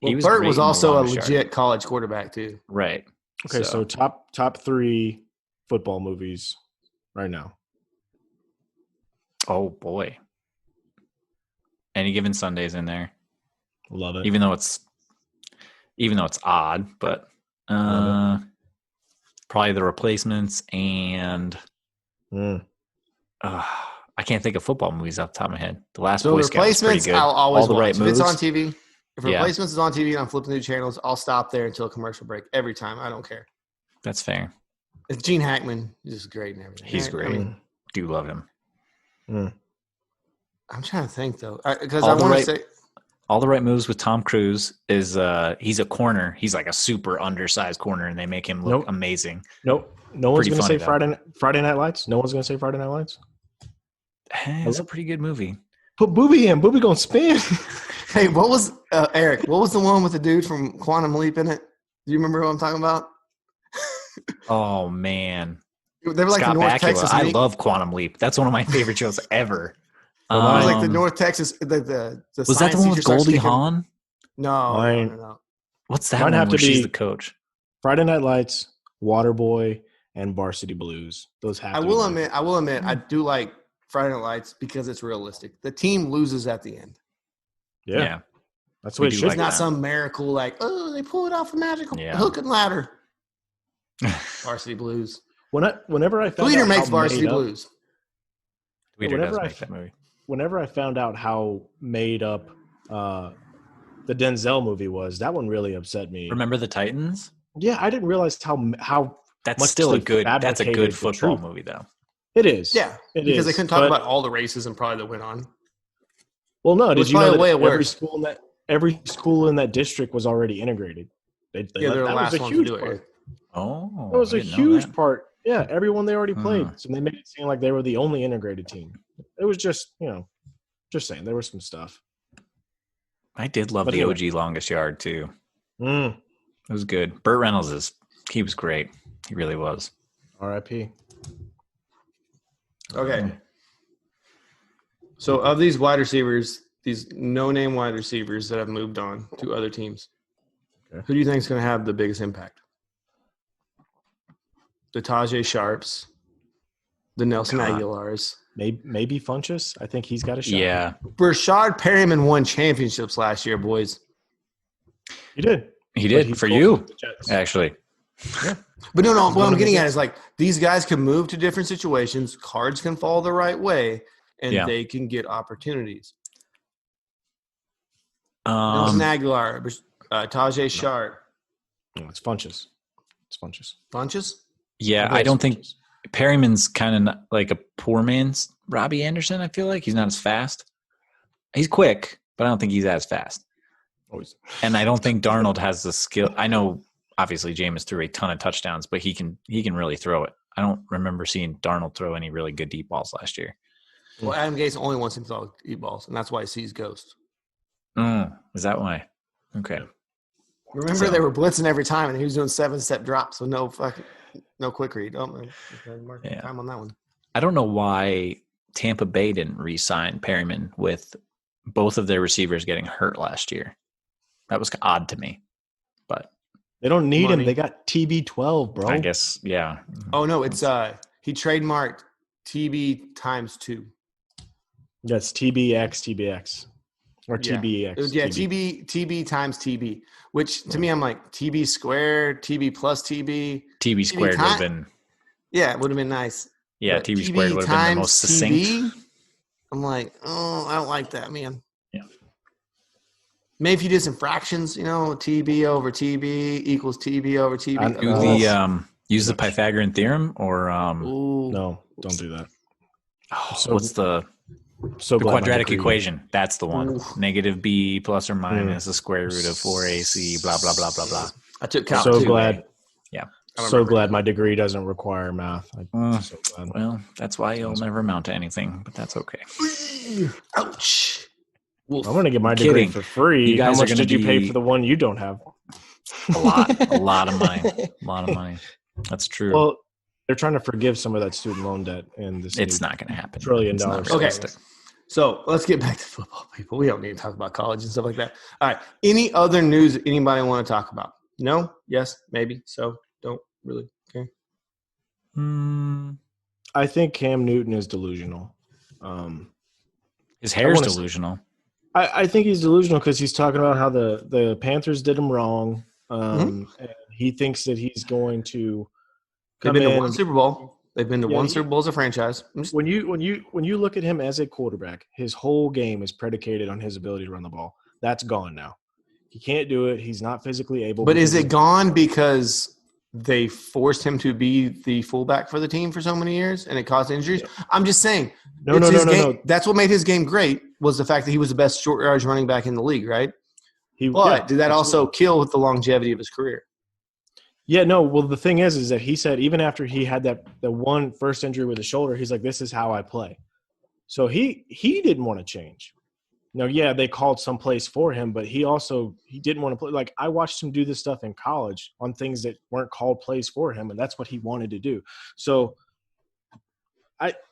Well, Burt was also a legit college quarterback too. Right. Okay, so top 3 football movies right now. Oh boy. Any Given Sunday's in there. Love it. Even though it's odd, but probably The Replacements and I can't think of football movies off the top of my head. The Last Boy Scout was pretty good. I'll always watch. Right moves. If it's on TV, if Replacements is on TV and I'm flipping through channels, I'll stop there until a commercial break every time. I don't care. That's fair. It's Gene Hackman. He's just great and everything. He's great. Do love him. I'm trying to think though, because I want to say All the Right Moves with Tom Cruise is he's a corner. He's like a super undersized corner, and they make him look amazing. Nope. No one's going to say Friday Night Lights. No one's going to say Friday Night Lights. It's a pretty good movie. Put Booby in. Booby gonna spin. Hey, what was Eric? What was the one with the dude from Quantum Leap in it? Do you remember what I'm talking about? Oh man, they were like Scott the North Bakula. Texas. I love Quantum Leap. That's one of my favorite shows ever. It was like the North Texas. The was that the one with Goldie Hawn? No. What's that one where she's the coach? Friday Night Lights, Waterboy, and Varsity Blues. Those have. I will admit, I do like Friday Night Lights because it's realistic. The team loses at the end. Yeah. That's what it should. It's not some miracle like, oh, they pull it off a magical hook and ladder. Varsity Blues. Whenever I found Tweeter makes Varsity Blues. Tweeter does make that movie. Whenever I found out how made up the Denzel movie was. That one really upset me. Remember the Titans? Yeah, I didn't realize how That's much still they a good. That's a fabricated good the football truth. movie, though. It is. Yeah, it because is, they couldn't talk but- about all the racism probably that went on. Well, no, It was did you know probably that way every worse. school in that district was already integrated? Yeah, they're the that last was a ones to huge do it. part. Oh, That was I a didn't know huge that. part. Yeah, everyone they already played. Hmm. So they made it seem like they were the only integrated team. It was just, just saying there was some stuff. I did love But the anyway. OG Longest Yard too. Mm. It was good. Burt Reynolds he was great. He really was. R.I.P. Okay. So of these wide receivers, these no-name wide receivers that have moved on to other teams, Okay. who do you think is going to have the biggest impact? The Tajay Sharps, the Nelson God. Aguilars. Maybe Funchess. I think he's got a shot. Yeah, Rashad Perryman won championships last year, boys. He did. he But did he's for going you, with the Jets. actually. But no, what I'm One of the getting at Jets. is like these guys can move to different situations. Cards can fall the right way, and Yeah. they can get opportunities. Nelson Aguilar, Tajay Sharp, No, it's Funchess. It's Funchess. Funchess. Yeah, think I it's don't think Funchess. Perryman's kind of like a poor man's Robbie Anderson. I feel like he's not as fast. He's quick, but I don't think he's as fast. Always. And I don't think Darnold has the skill. I know, obviously, Jameis threw a ton of touchdowns, but he can really throw it. I don't remember seeing Darnold throw any really good deep balls last year. Well, Adam Gase only wants him to throw deep balls, and that's why he sees ghosts. Oh, is that why? Okay. Remember, So- they were blitzing every time, and he was doing 7-step drops with no quick read. Mark Yeah. time on that one. I don't know why Tampa Bay didn't re-sign Perryman with both of their receivers getting hurt last year. That was odd to me, but They don't need Money. him. They got TB12, bro. I guess, yeah. Oh no, it's he trademarked TB times 2. That's TBX, or Yeah. TBX. It was, TB times TB, which to me I'm like TB squared, TB plus TB. TB squared would have time- been, Yeah, it would have been nice. yeah, But TB squared would have been the most succinct. TB, I'm like, oh, I don't like that, man. Yeah. Maybe if you did some fractions, TB over TB equals TB over TB. I- Do use the Pythagorean theorem or Ooh. No, don't do that. what's the So glad my quadratic degree- equation? That's the one. Ooh. Negative b plus or minus the square root of 4ac, blah, blah, blah, blah, blah. I took calc So too. glad. Yeah. I don't So remember. glad my degree doesn't require math. I'm Uh, so glad. Well, that's why you'll never amount to anything, but that's okay. Ouch. Wolf. I'm going to get my degree kidding. for free. You guys How are much gonna did you pay be- for the one you don't have? A lot of money. A lot of money. That's true. Well, they're trying to forgive some of that student loan debt in this. It's new not going to happen. $1 trillion It's not dollars. Okay. realistic. So let's get back to football, people. We don't need to talk about college and stuff like that. All right. Any other news that anybody want to talk about? No? Yes? Maybe? So don't really care. I think Cam Newton is delusional. His hair's wanna say- delusional. I think he's delusional because he's talking about how the Panthers did him wrong. And he thinks that he's going to They've come been to in. one Super Bowl. They've been to Yeah, one he- Super Bowl as a franchise. When you look at him as a quarterback, his whole game is predicated on his ability to run the ball. That's gone now. He can't do it. He's not physically able. But is because it gone because they forced him to be the fullback for the team for so many years and it caused injuries? I'm just saying. No, it's no, his no, game. no. That's what made his game great was the fact that he was the best short yardage running back in the league, right? He, But yeah, did that also absolutely. kill the longevity of his career? Yeah, no. Well, the thing is that he said even after he had the one first injury with his shoulder, he's like, "This is how I play." So he didn't want to change. No, yeah, they called some place for him, but he didn't want to play. Like I watched him do this stuff in college on things that weren't called plays for him, and that's what he wanted to do. So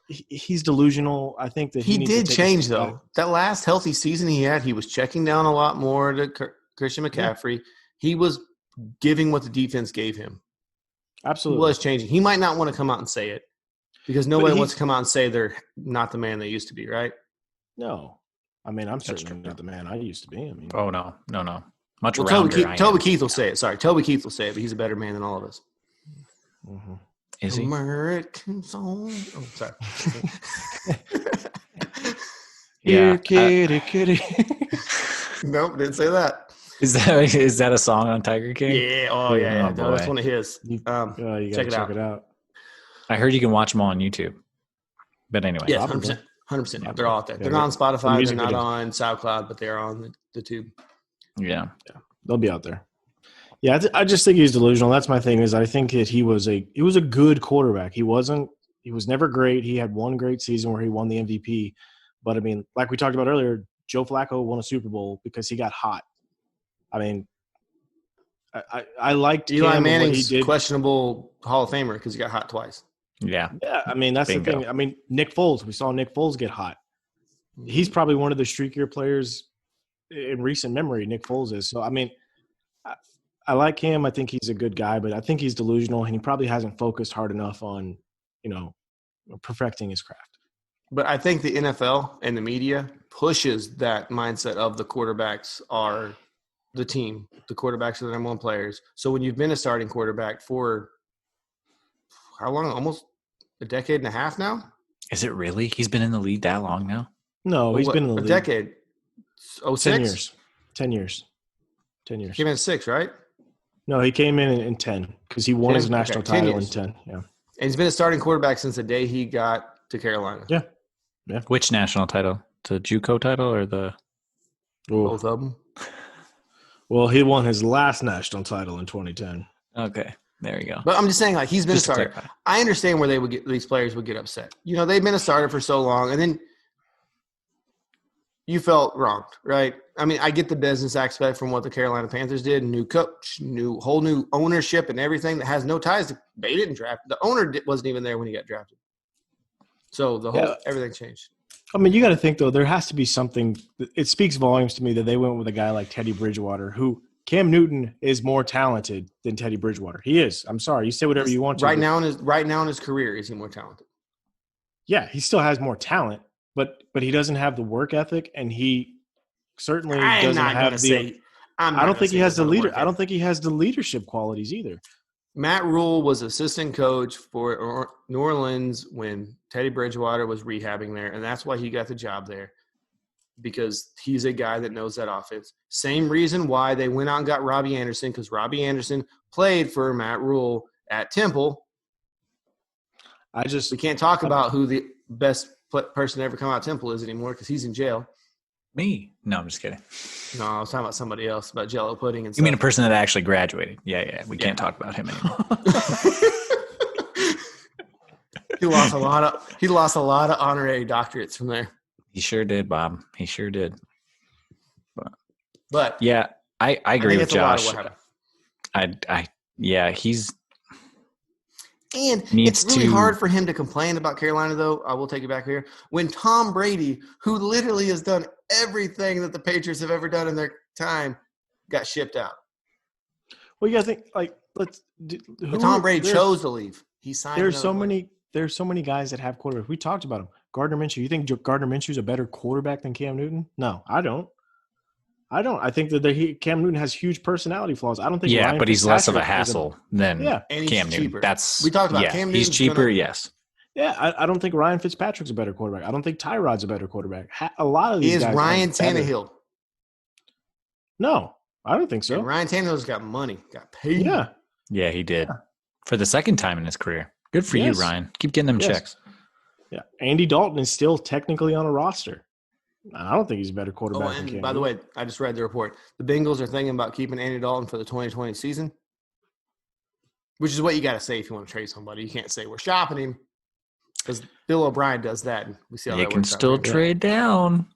he's delusional. I think that He needs to did take a change, step though. back. That last healthy season he had, he was checking down a lot more to Christian McCaffrey. He was giving what the defense gave him. He Absolutely. was changing. He might not want to come out and say it because nobody wants to come out and say they're not the man they used to be, right? No, I mean I'm That's certainly true. not the man I used to be. I mean, Oh, no. Much Well, rounder. Toby Keith will say it. Sorry, Toby Keith will say it, but he's a better man than all of us. mhm. Is he? American song. Oh, sorry. Yeah. Kitty, kitty. Nope, didn't say that. Is that a song on Tiger King? Yeah. Oh, yeah. Oh, No, that's boy. one of his. You gotta Check it out. I heard you can watch them all on YouTube. But anyway. Yes, Probably. 100%. Yeah. They're all out there. Yeah, They're not on the Spotify. music They're not videos. on SoundCloud, but they're on the tube. Yeah. They'll be out there. Yeah, I just think he's delusional. That's my thing. Is I think that he was a good quarterback. He was never great. He had one great season where he won the MVP. But I mean, like we talked about earlier, Joe Flacco won a Super Bowl because he got hot. I mean, I liked Eli Cam Manning's what he did. questionable Hall of Famer because he got hot twice. Yeah. Yeah, I mean that's Bingo. the thing. I mean, Nick Foles. We saw Nick Foles get hot. He's probably one of the streakier players in recent memory. Nick Foles is. So I mean, I like him. I think he's a good guy, but I think he's delusional, and he probably hasn't focused hard enough on, perfecting his craft. But I think the NFL and the media pushes that mindset of the quarterbacks are the team. The quarterbacks are the number one players. So when you've been a starting quarterback for how long? Almost a decade and a half now? Is it really? He's been in the league that long now? No, he's been in the league. A decade. 06? 10 years. 10 years. 10 years. Came in at 6, right? No, he came in 10 because he won 10? his national Okay, 10 title in years. 10. Yeah. And he's been a starting quarterback since the day he got to Carolina. Yeah. Which national title? The JUCO title or the Ooh. Both of them. Well, he won his last national title in 2010. Okay. There you go. But I'm just saying, like, he's been Just a to starter. clarify. I understand where these players would get upset. They've been a starter for so long, and then you felt wronged, right? I mean, I get the business aspect from what the Carolina Panthers did. New coach, whole new ownership and everything that has no ties to – they didn't draft. The owner wasn't even there when he got drafted. So everything changed. I mean, you got to think, though, there has to be something – it speaks volumes to me that they went with a guy like Teddy Bridgewater, who Cam Newton is more talented than Teddy Bridgewater. He is. I'm sorry. You say whatever you want to. Right now in his career, is he more talented? Yeah, he still has more talent, but he doesn't have the work ethic, and he certainly doesn't have the – I don't think he has the leader. I don't think he has the leadership qualities either. Matt Rule was assistant coach for New Orleans when Teddy Bridgewater was rehabbing there, and that's why he got the job there, because he's a guy that knows that offense. Same reason why they went out and got Robbie Anderson, because Robbie Anderson played for Matt Rule at Temple. We can't talk about who the best person to ever come out of Temple is anymore because he's in jail. Me? No, I'm just kidding. No, I was talking about somebody else, about Jell-O pudding and stuff. You mean a person that actually graduated? Yeah. We can't talk about him anymore. He lost a lot of honorary doctorates from there. He sure did, Bob. He sure did. But yeah, I agree with Josh. He's and it's really hard for him to complain about Carolina, though. I will take you back here. When Tom Brady, who literally has done everything that the Patriots have ever done in their time, got shipped out. Well, you got to think but Tom Brady chose to leave. He signed. There's so many guys that have quarterbacks. We talked about him. Gardner Minshew. You think Gardner Minshew is a better quarterback than Cam Newton? No, I don't. I think that Cam Newton has huge personality flaws. I don't think. Yeah, Ryan but he's less of a Fitzpatrick hassle than Cam Newton. Cheaper. That's we talked about. Cam he's cheaper. Yes. Yeah, I don't think Ryan Fitzpatrick's a better quarterback. I don't think Tyrod's a better quarterback. A lot of these guys. Is Ryan Tannehill? No, I don't think so. And Ryan Tannehill's got money, got paid. Yeah, he did for the second time in his career. Good for you, Ryan. Keep getting them checks. Yeah, Andy Dalton is still technically on a roster. I don't think he's a better quarterback. Oh, and by the way, I just read the report. The Bengals are thinking about keeping Andy Dalton for the 2020 season, which is what you got to say if you want to trade somebody. You can't say we're shopping him because Bill O'Brien does that, and we see how that works. You can still trade down.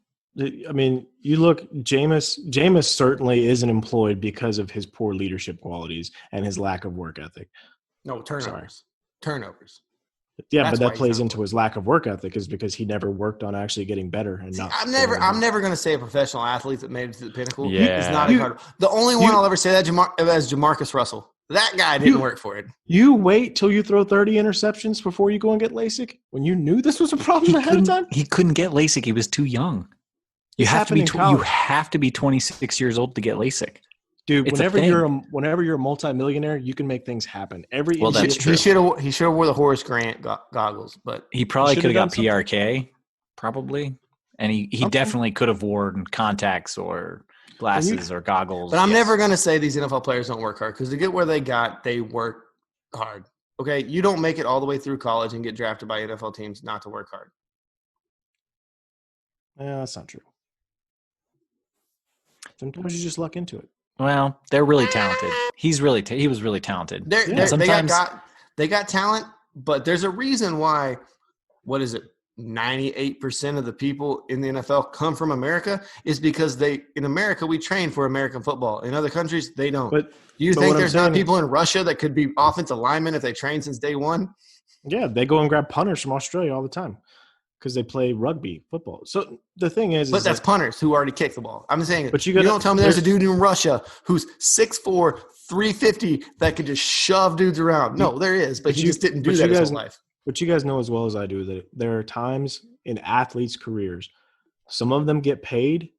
I mean, you look, Jameis certainly isn't employed because of his poor leadership qualities and his lack of work ethic. No, turnovers. Yeah, That's but that plays into his lack of work ethic is because he never worked on actually getting better and not. I'm never going to say a professional athlete that made it to the pinnacle. Yeah. He's not incredible. The only one I'll ever say that is Jamarcus Russell. That guy didn't work for it. You wait till you throw 30 interceptions before you go and get LASIK when you knew this was a problem ahead of time? He couldn't get LASIK. He was too young. You have to be 26 years old to get LASIK. Dude, whenever you're a multimillionaire, you can make things happen. That's true. He should have wore the Horace Grant goggles, but he probably could have got PRK, probably, and he definitely could have worn contacts or glasses or goggles. But I'm never going to say these NFL players don't work hard because to get where they work hard. Okay, you don't make it all the way through college and get drafted by NFL teams not to work hard. Yeah, that's not true. Sometimes you just luck into it. Well, they're really talented. He was really talented. They got talent, but there's a reason why. What is it? 98% of the people in the NFL come from America is because in America we train for American football. In other countries, they don't. Do you think there's not people in Russia that could be offensive linemen if they train since day one? Yeah, they go and grab punters from Australia all the time because they play rugby football. So the thing is, but that's punters who already kick the ball. I'm saying, but you don't tell me there's a dude in Russia who's 6'4", 350 that could just shove dudes around. No, there is, but he just didn't do that his whole life. But you guys know as well as I do that there are times in athletes' careers, some of them get paid,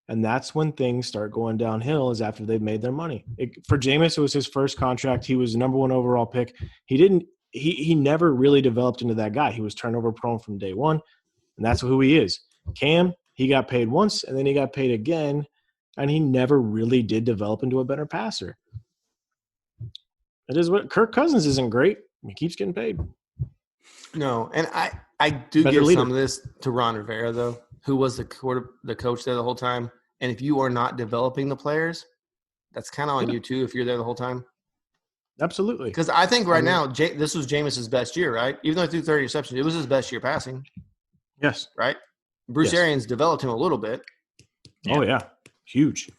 and that's when things start going downhill is after they've made their money. For Jameis, it was his first contract. He was the number 1 overall pick. He never really developed into that guy. He was turnover prone from day one, and that's who he is. Cam, he got paid once, and then he got paid again, and he never really did develop into a better passer. It is what Kirk Cousins isn't great. He keeps getting paid. No, and I do give some of this to Ron Rivera, though, who was the coach there the whole time. And if you are not developing the players, that's kind of on you, too, if you're there the whole time. Absolutely. Because I think now, this was Jameis's best year, right? Even though he threw 30 receptions, it was his best year passing. Yes. Right? Bruce Arians developed him a little bit. Yeah. Oh, yeah. Huge.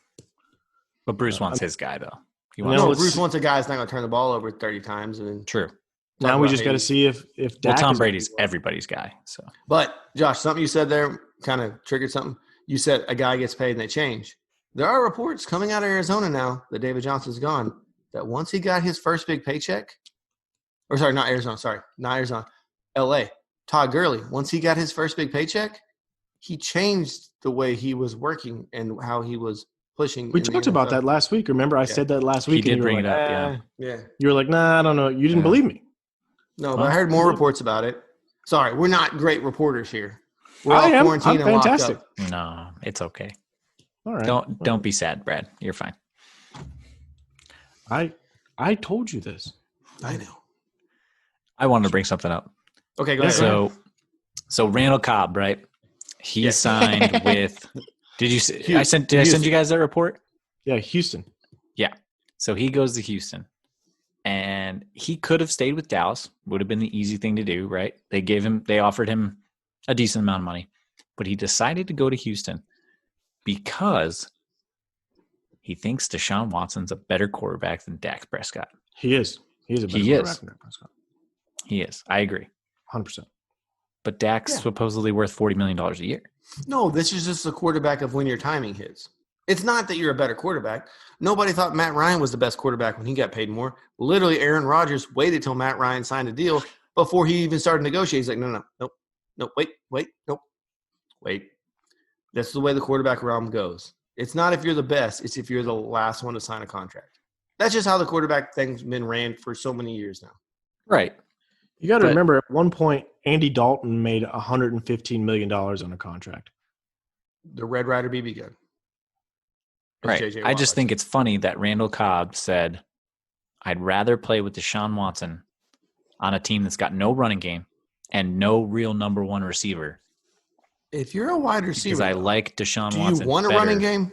But Bruce wants his guy, though. Bruce wants a guy that's not going to turn the ball over 30 times. True. Now we just got to see if Dak Tom Brady's everybody's guy. So, but Josh, something you said there kind of triggered something. You said a guy gets paid and they change. There are reports coming out of Arizona now that David Johnson's gone. That once he got his first big paycheck, not Arizona, L.A. Todd Gurley. Once he got his first big paycheck, he changed the way he was working and how he was pushing. We talked about that last week. Remember, I said that last week. He did bring it up. Yeah. You were like, "Nah, I don't know. You didn't believe me." No, but I heard more reports about it. Sorry, we're not great reporters here. We're all quarantined and locked up. No, it's okay. All right. Don't be sad, Brad. You're fine. I told you this. I know. I wanted to bring something up. Okay, go ahead. So Randall Cobb, right? He signed with. Did you? Did I send you guys that report? Yeah, Houston. Yeah. So he goes to Houston. And he could have stayed with Dallas. Would have been the easy thing to do, right? They offered him a decent amount of money. But he decided to go to Houston because he thinks Deshaun Watson's a better quarterback than Dak Prescott. He is. He's a better quarterback than Dak Prescott. He is. I agree. 100%. But Dak's supposedly worth $40 million a year. No, this is just a quarterback of when your timing hits. It's not that you're a better quarterback. Nobody thought Matt Ryan was the best quarterback when he got paid more. Literally, Aaron Rodgers waited till Matt Ryan signed a deal before he even started negotiating. He's like, no, wait. That's the way the quarterback realm goes. It's not if you're the best. It's if you're the last one to sign a contract. That's just how the quarterback thing's been ran for so many years now. Right. You got to remember, at one point, Andy Dalton made $115 million on a contract. The Red Ryder BB gun. Right. I just think it's funny that Randall Cobb said, I'd rather play with Deshaun Watson on a team that's got no running game and no real number one receiver. If you're a wide receiver, because I like Deshaun Watson. Do you want a running game?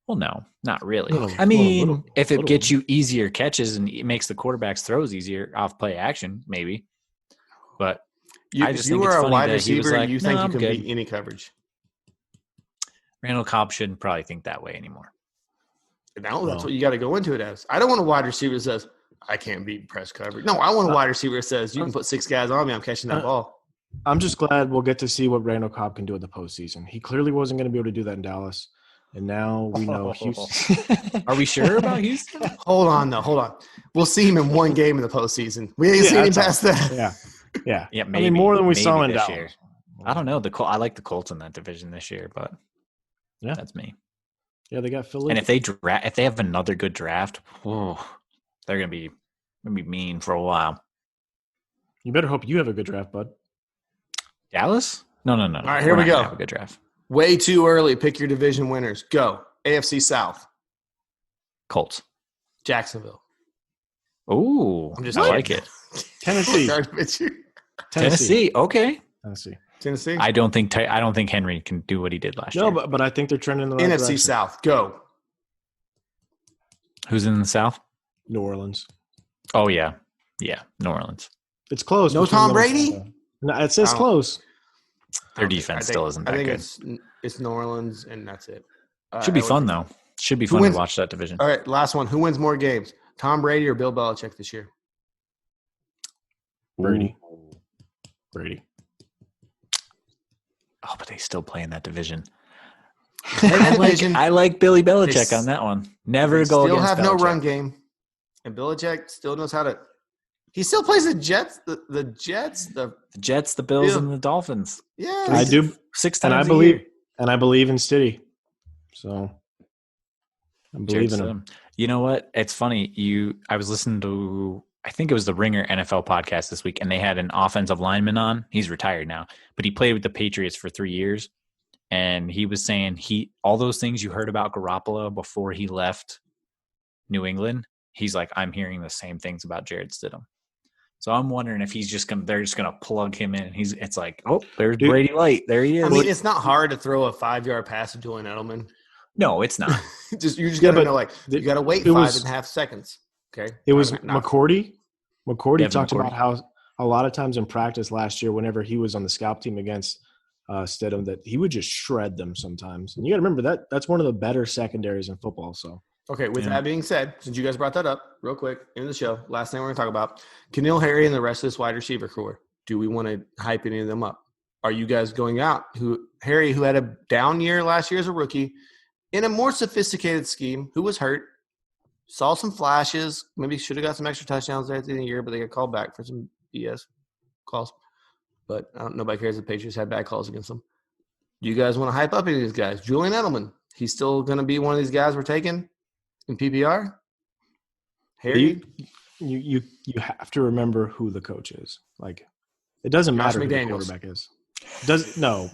Well, no, not really. I mean, if it gets you easier catches and it makes the quarterback's throws easier off play action, maybe. But I just think it's funny that he was like, you think you can beat any coverage. Randall Cobb shouldn't probably think that way anymore. Now that's what you got to go into it as. I don't want a wide receiver that says, I can't beat press coverage. No, I want a wide receiver that says, you can put 6 guys on me, I'm catching that ball. I'm just glad we'll get to see what Randall Cobb can do in the postseason. He clearly wasn't going to be able to do that in Dallas. And now we know Houston. Are we sure about Houston? Hold on. We'll see him in one game in the postseason. We ain't seen him past that. Yeah. Maybe, I mean, more than we saw in Dallas. Year. I don't know. I like the Colts in that division this year, but that's me. Yeah, they got Philly. And if they have another good draft, they're gonna be mean for a while. You better hope you have a good draft, bud. Dallas? No. All right, here we go. Have a good draft. Way too early. Pick your division winners. Go. AFC South. Colts. Jacksonville. Ooh, I'm just I like it. Tennessee. Tennessee. Okay. Tennessee. I don't think Henry can do what he did last year. No, but I think they're trending in the right NFC direction. South. Go. Who's in the South? New Orleans. Oh yeah, New Orleans. It's close. No Tom Brady. No, it says close. Their defense still isn't that good. I think it's New Orleans, and that's it. Should be fun though. Should be fun to watch that division. All right, last one. Who wins more games, Tom Brady or Bill Belichick this year? Brady. Oh, but they still play in that division. Division. I like Billy Belichick on that one. Never go still against have Belichick. no run game, and Belichick still knows how to. He still plays the Jets, the Jets, the Jets, the Bills, and the Dolphins. Yeah, I do 6 times. And I believe, and I believe in Stiddy. So I'm believing him. You know what? It's funny. I was listening to, I think it was the Ringer NFL podcast this week, and they had an offensive lineman on. He's retired now, but he played with the Patriots for 3 years. And he was saying all those things you heard about Garoppolo before he left New England, he's like, I'm hearing the same things about Jared Stidham. So I'm wondering if they're just gonna plug him in. It's like, oh, there's Brady Light. There he is. I mean, it's not hard to throw a 5-yard pass to Julian Edelman. No, it's not. You just gotta know, you gotta wait 5.5 seconds. Okay. It was McCourty. McCourty Devin talked McCourty. about how a lot of times in practice last year, whenever he was on the scout team against Stidham, that he would just shred them sometimes. And you got to remember that's one of the better secondaries in football. So okay, with that being said, since you guys brought that up real quick in the show, last thing we're going to talk about, Khalil Harry and the rest of this wide receiver core. Do we want to hype any of them up? Are you guys going out? Harry, who had a down year last year as a rookie, in a more sophisticated scheme, who was hurt, saw some flashes, maybe should have got some extra touchdowns there at the end of the year, but they got called back for some BS calls. But nobody cares if the Patriots had bad calls against them. Do you guys want to hype up any of these guys? Julian Edelman, he's still going to be one of these guys we're taking in PPR? Harry? You have to remember who the coach is. Like, it doesn't matter who the quarterback is. No,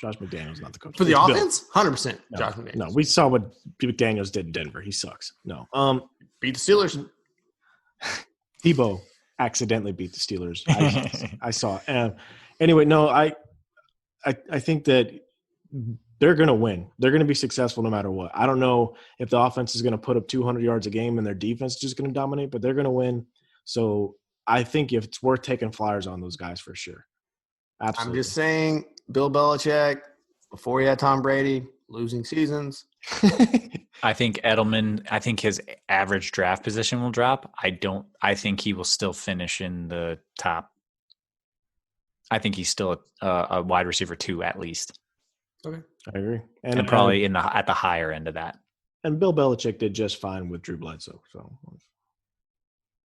Josh McDaniels not the coach. For the offense? 100% no, Josh McDaniels. No, we saw what McDaniels did in Denver. He sucks. No. Beat the Steelers. Tebow accidentally beat the Steelers. I saw. Anyway, no, I think that they're going to win. They're going to be successful no matter what. I don't know if the offense is going to put up 200 yards a game and their defense is just going to dominate, but they're going to win. So I think if it's worth taking flyers on those guys for sure. Absolutely. I'm just saying, Bill Belichick, before he had Tom Brady, losing seasons. I think his average draft position will drop. I think he will still finish in the top. I think he's still a wide receiver 2 at least. Okay. I agree. And probably at the higher end of that. And Bill Belichick did just fine with Drew Bledsoe. So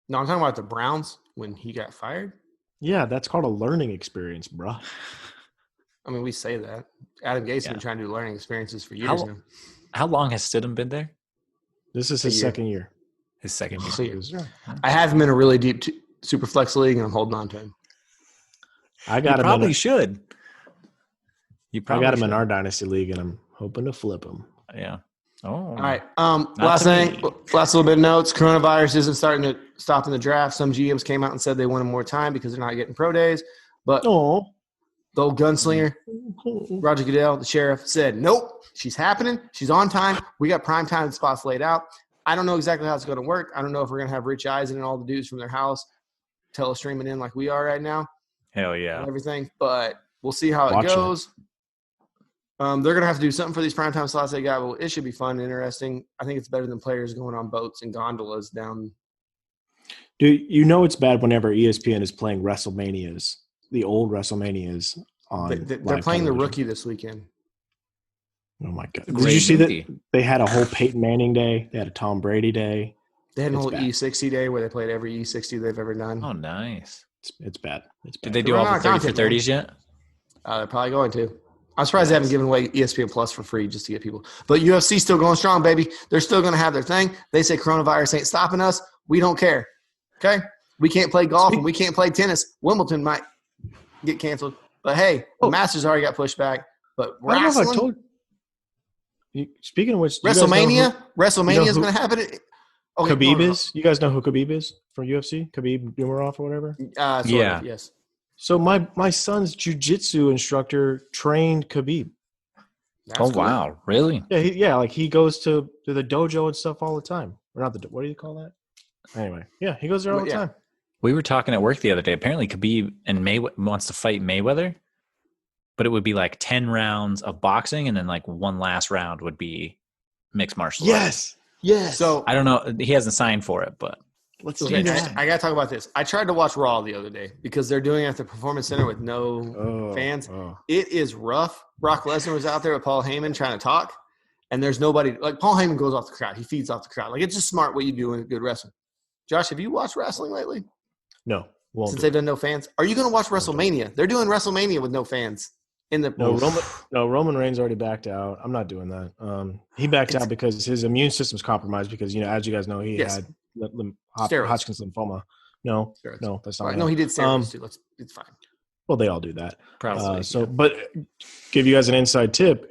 No, I'm talking about the Browns when he got fired. Yeah, that's called a learning experience, bro. I mean, we say that. Adam Gates has been trying to do learning experiences for years now. How long has Stidham been there? This is his second year. His second year. I have him in a really deep super flex league, and I'm holding on to him. I got him. Probably should. I got him in our dynasty league, and I'm hoping to flip him. Yeah. Oh. All right. Last little bit of notes. Coronavirus isn't stopping the draft. Some GMs came out and said they wanted more time because they're not getting pro days. But the old gunslinger, Roger Goodell, the sheriff, said, nope, she's happening. She's on time. We got prime time spots laid out. I don't know exactly how it's going to work. I don't know if we're going to have Rich Eisen and all the dudes from their house telestreaming in like we are right now. Hell yeah. And everything. But we'll see how it goes. They're going to have to do something for these primetime slots they got. But it should be fun and interesting. I think it's better than players going on boats and gondolas down. Dude, you know it's bad whenever ESPN is playing WrestleManias, the old WrestleManias on. They're playing the rookie this weekend. Oh my God! Did you see that they had a whole Peyton Manning day? They had a Tom Brady day. They had a whole E60 day where they played every E60 they've ever done. Oh, nice. It's bad. Did they do all the 30 for 30s yet? They're probably going to. I'm surprised they haven't given away ESPN Plus for free just to get people. But UFC still going strong, baby. They're still going to have their thing. They say coronavirus ain't stopping us. We don't care. Okay? We can't play golf and we can't play tennis. Wimbledon might get canceled. But, hey, the Masters already got pushed back. But wrestling, Speaking of which, WrestleMania is going to happen. Okay, Khabib is. You guys know who Khabib is from UFC? Khabib Nurmagomedov or whatever. Sort of, yes. So my son's jiu-jitsu instructor trained Khabib. That's cool. Wow, really? Yeah, like he goes to the dojo and stuff all the time. Or not what do you call that? Anyway, yeah, he goes there all the time. We were talking at work the other day. Apparently, Khabib and wants to fight Mayweather, but it would be like 10 rounds of boxing, and then like one last round would be mixed martial arts. Yes. So I don't know. He hasn't signed for it, but let's do that. I got to talk about this. I tried to watch Raw the other day because they're doing it at the Performance Center with no fans. It is rough. Brock Lesnar was out there with Paul Heyman trying to talk, and there's nobody. Like Paul Heyman goes off the crowd. He feeds off the crowd. Like it's just smart what you do in good wrestling. Josh, have you watched wrestling lately? No. Since they've done no fans, are you going to watch WrestleMania? They're doing WrestleMania with no fans. Roman Reigns already backed out. I'm not doing that. He backed out because his immune system's compromised because, as you guys know, he had Hodgkin's lymphoma. No, that's not right. No, he did steroids too. It's fine. Well, they all do that. Probably. But give you guys an inside tip,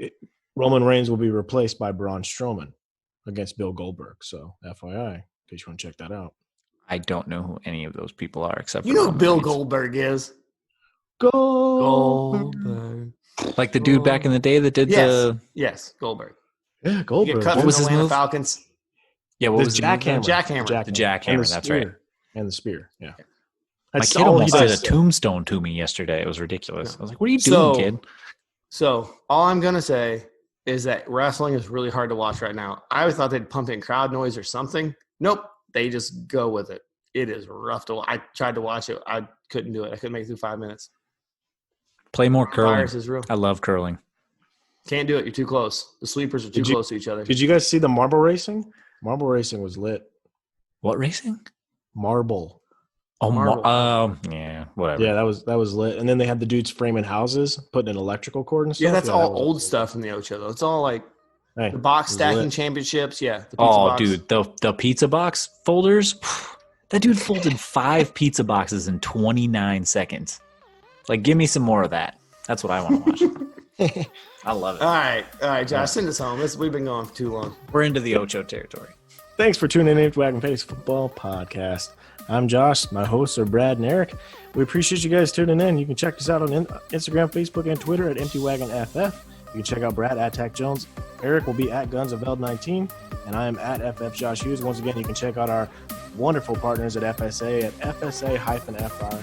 Roman Reigns will be replaced by Braun Strowman against Bill Goldberg. So FYI, in case you want to check that out. I don't know who any of those people are except for who Bill Goldberg is. Goldberg. Like the dude back in the day that did Yes, Goldberg. Yeah, Goldberg. What was his move? Falcons. Yeah, what was the jackhammer? The jackhammer, that's right. And the spear, yeah. My kid almost did a tombstone to me yesterday. It was ridiculous. I was like, what are you doing, kid? So all I'm going to say is that wrestling is really hard to watch right now. I always thought they'd pump in crowd noise or something. Nope. They just go with it. It is rough to watch. I tried to watch it. I couldn't do it. I couldn't make it through 5 minutes. Play more curling. Virus is real. I love curling. Can't do it. You're too close. The sweepers are too close to each other. Did you guys see the marble racing? Marble racing was lit. What racing? Marble. Oh, marble. Yeah, whatever. Yeah, that was lit. And then they had the dudes framing houses, putting an electrical cord and stuff. Yeah, that's all old stuff in the Ocho, though. It's all like the box stacking championships. Yeah. The pizza box. Dude, the pizza box folders. That dude folded 5 pizza boxes in 29 seconds. Like, give me some more of that. That's what I want to watch. I love it. All right, Josh, send us home. We've been going for too long. We're into the Ocho territory. Thanks for tuning in to Wagon Face Football Podcast. I'm Josh. My hosts are Brad and Eric. We appreciate you guys tuning in. You can check us out on Instagram, Facebook, and Twitter at EmptyWagonFF. You can check out Brad at Tack Jones. Eric will be at Guns of Veld 19, and I am at FF Josh Hughes. Once again, you can check out our wonderful partners at FSA at fsa-fr.com.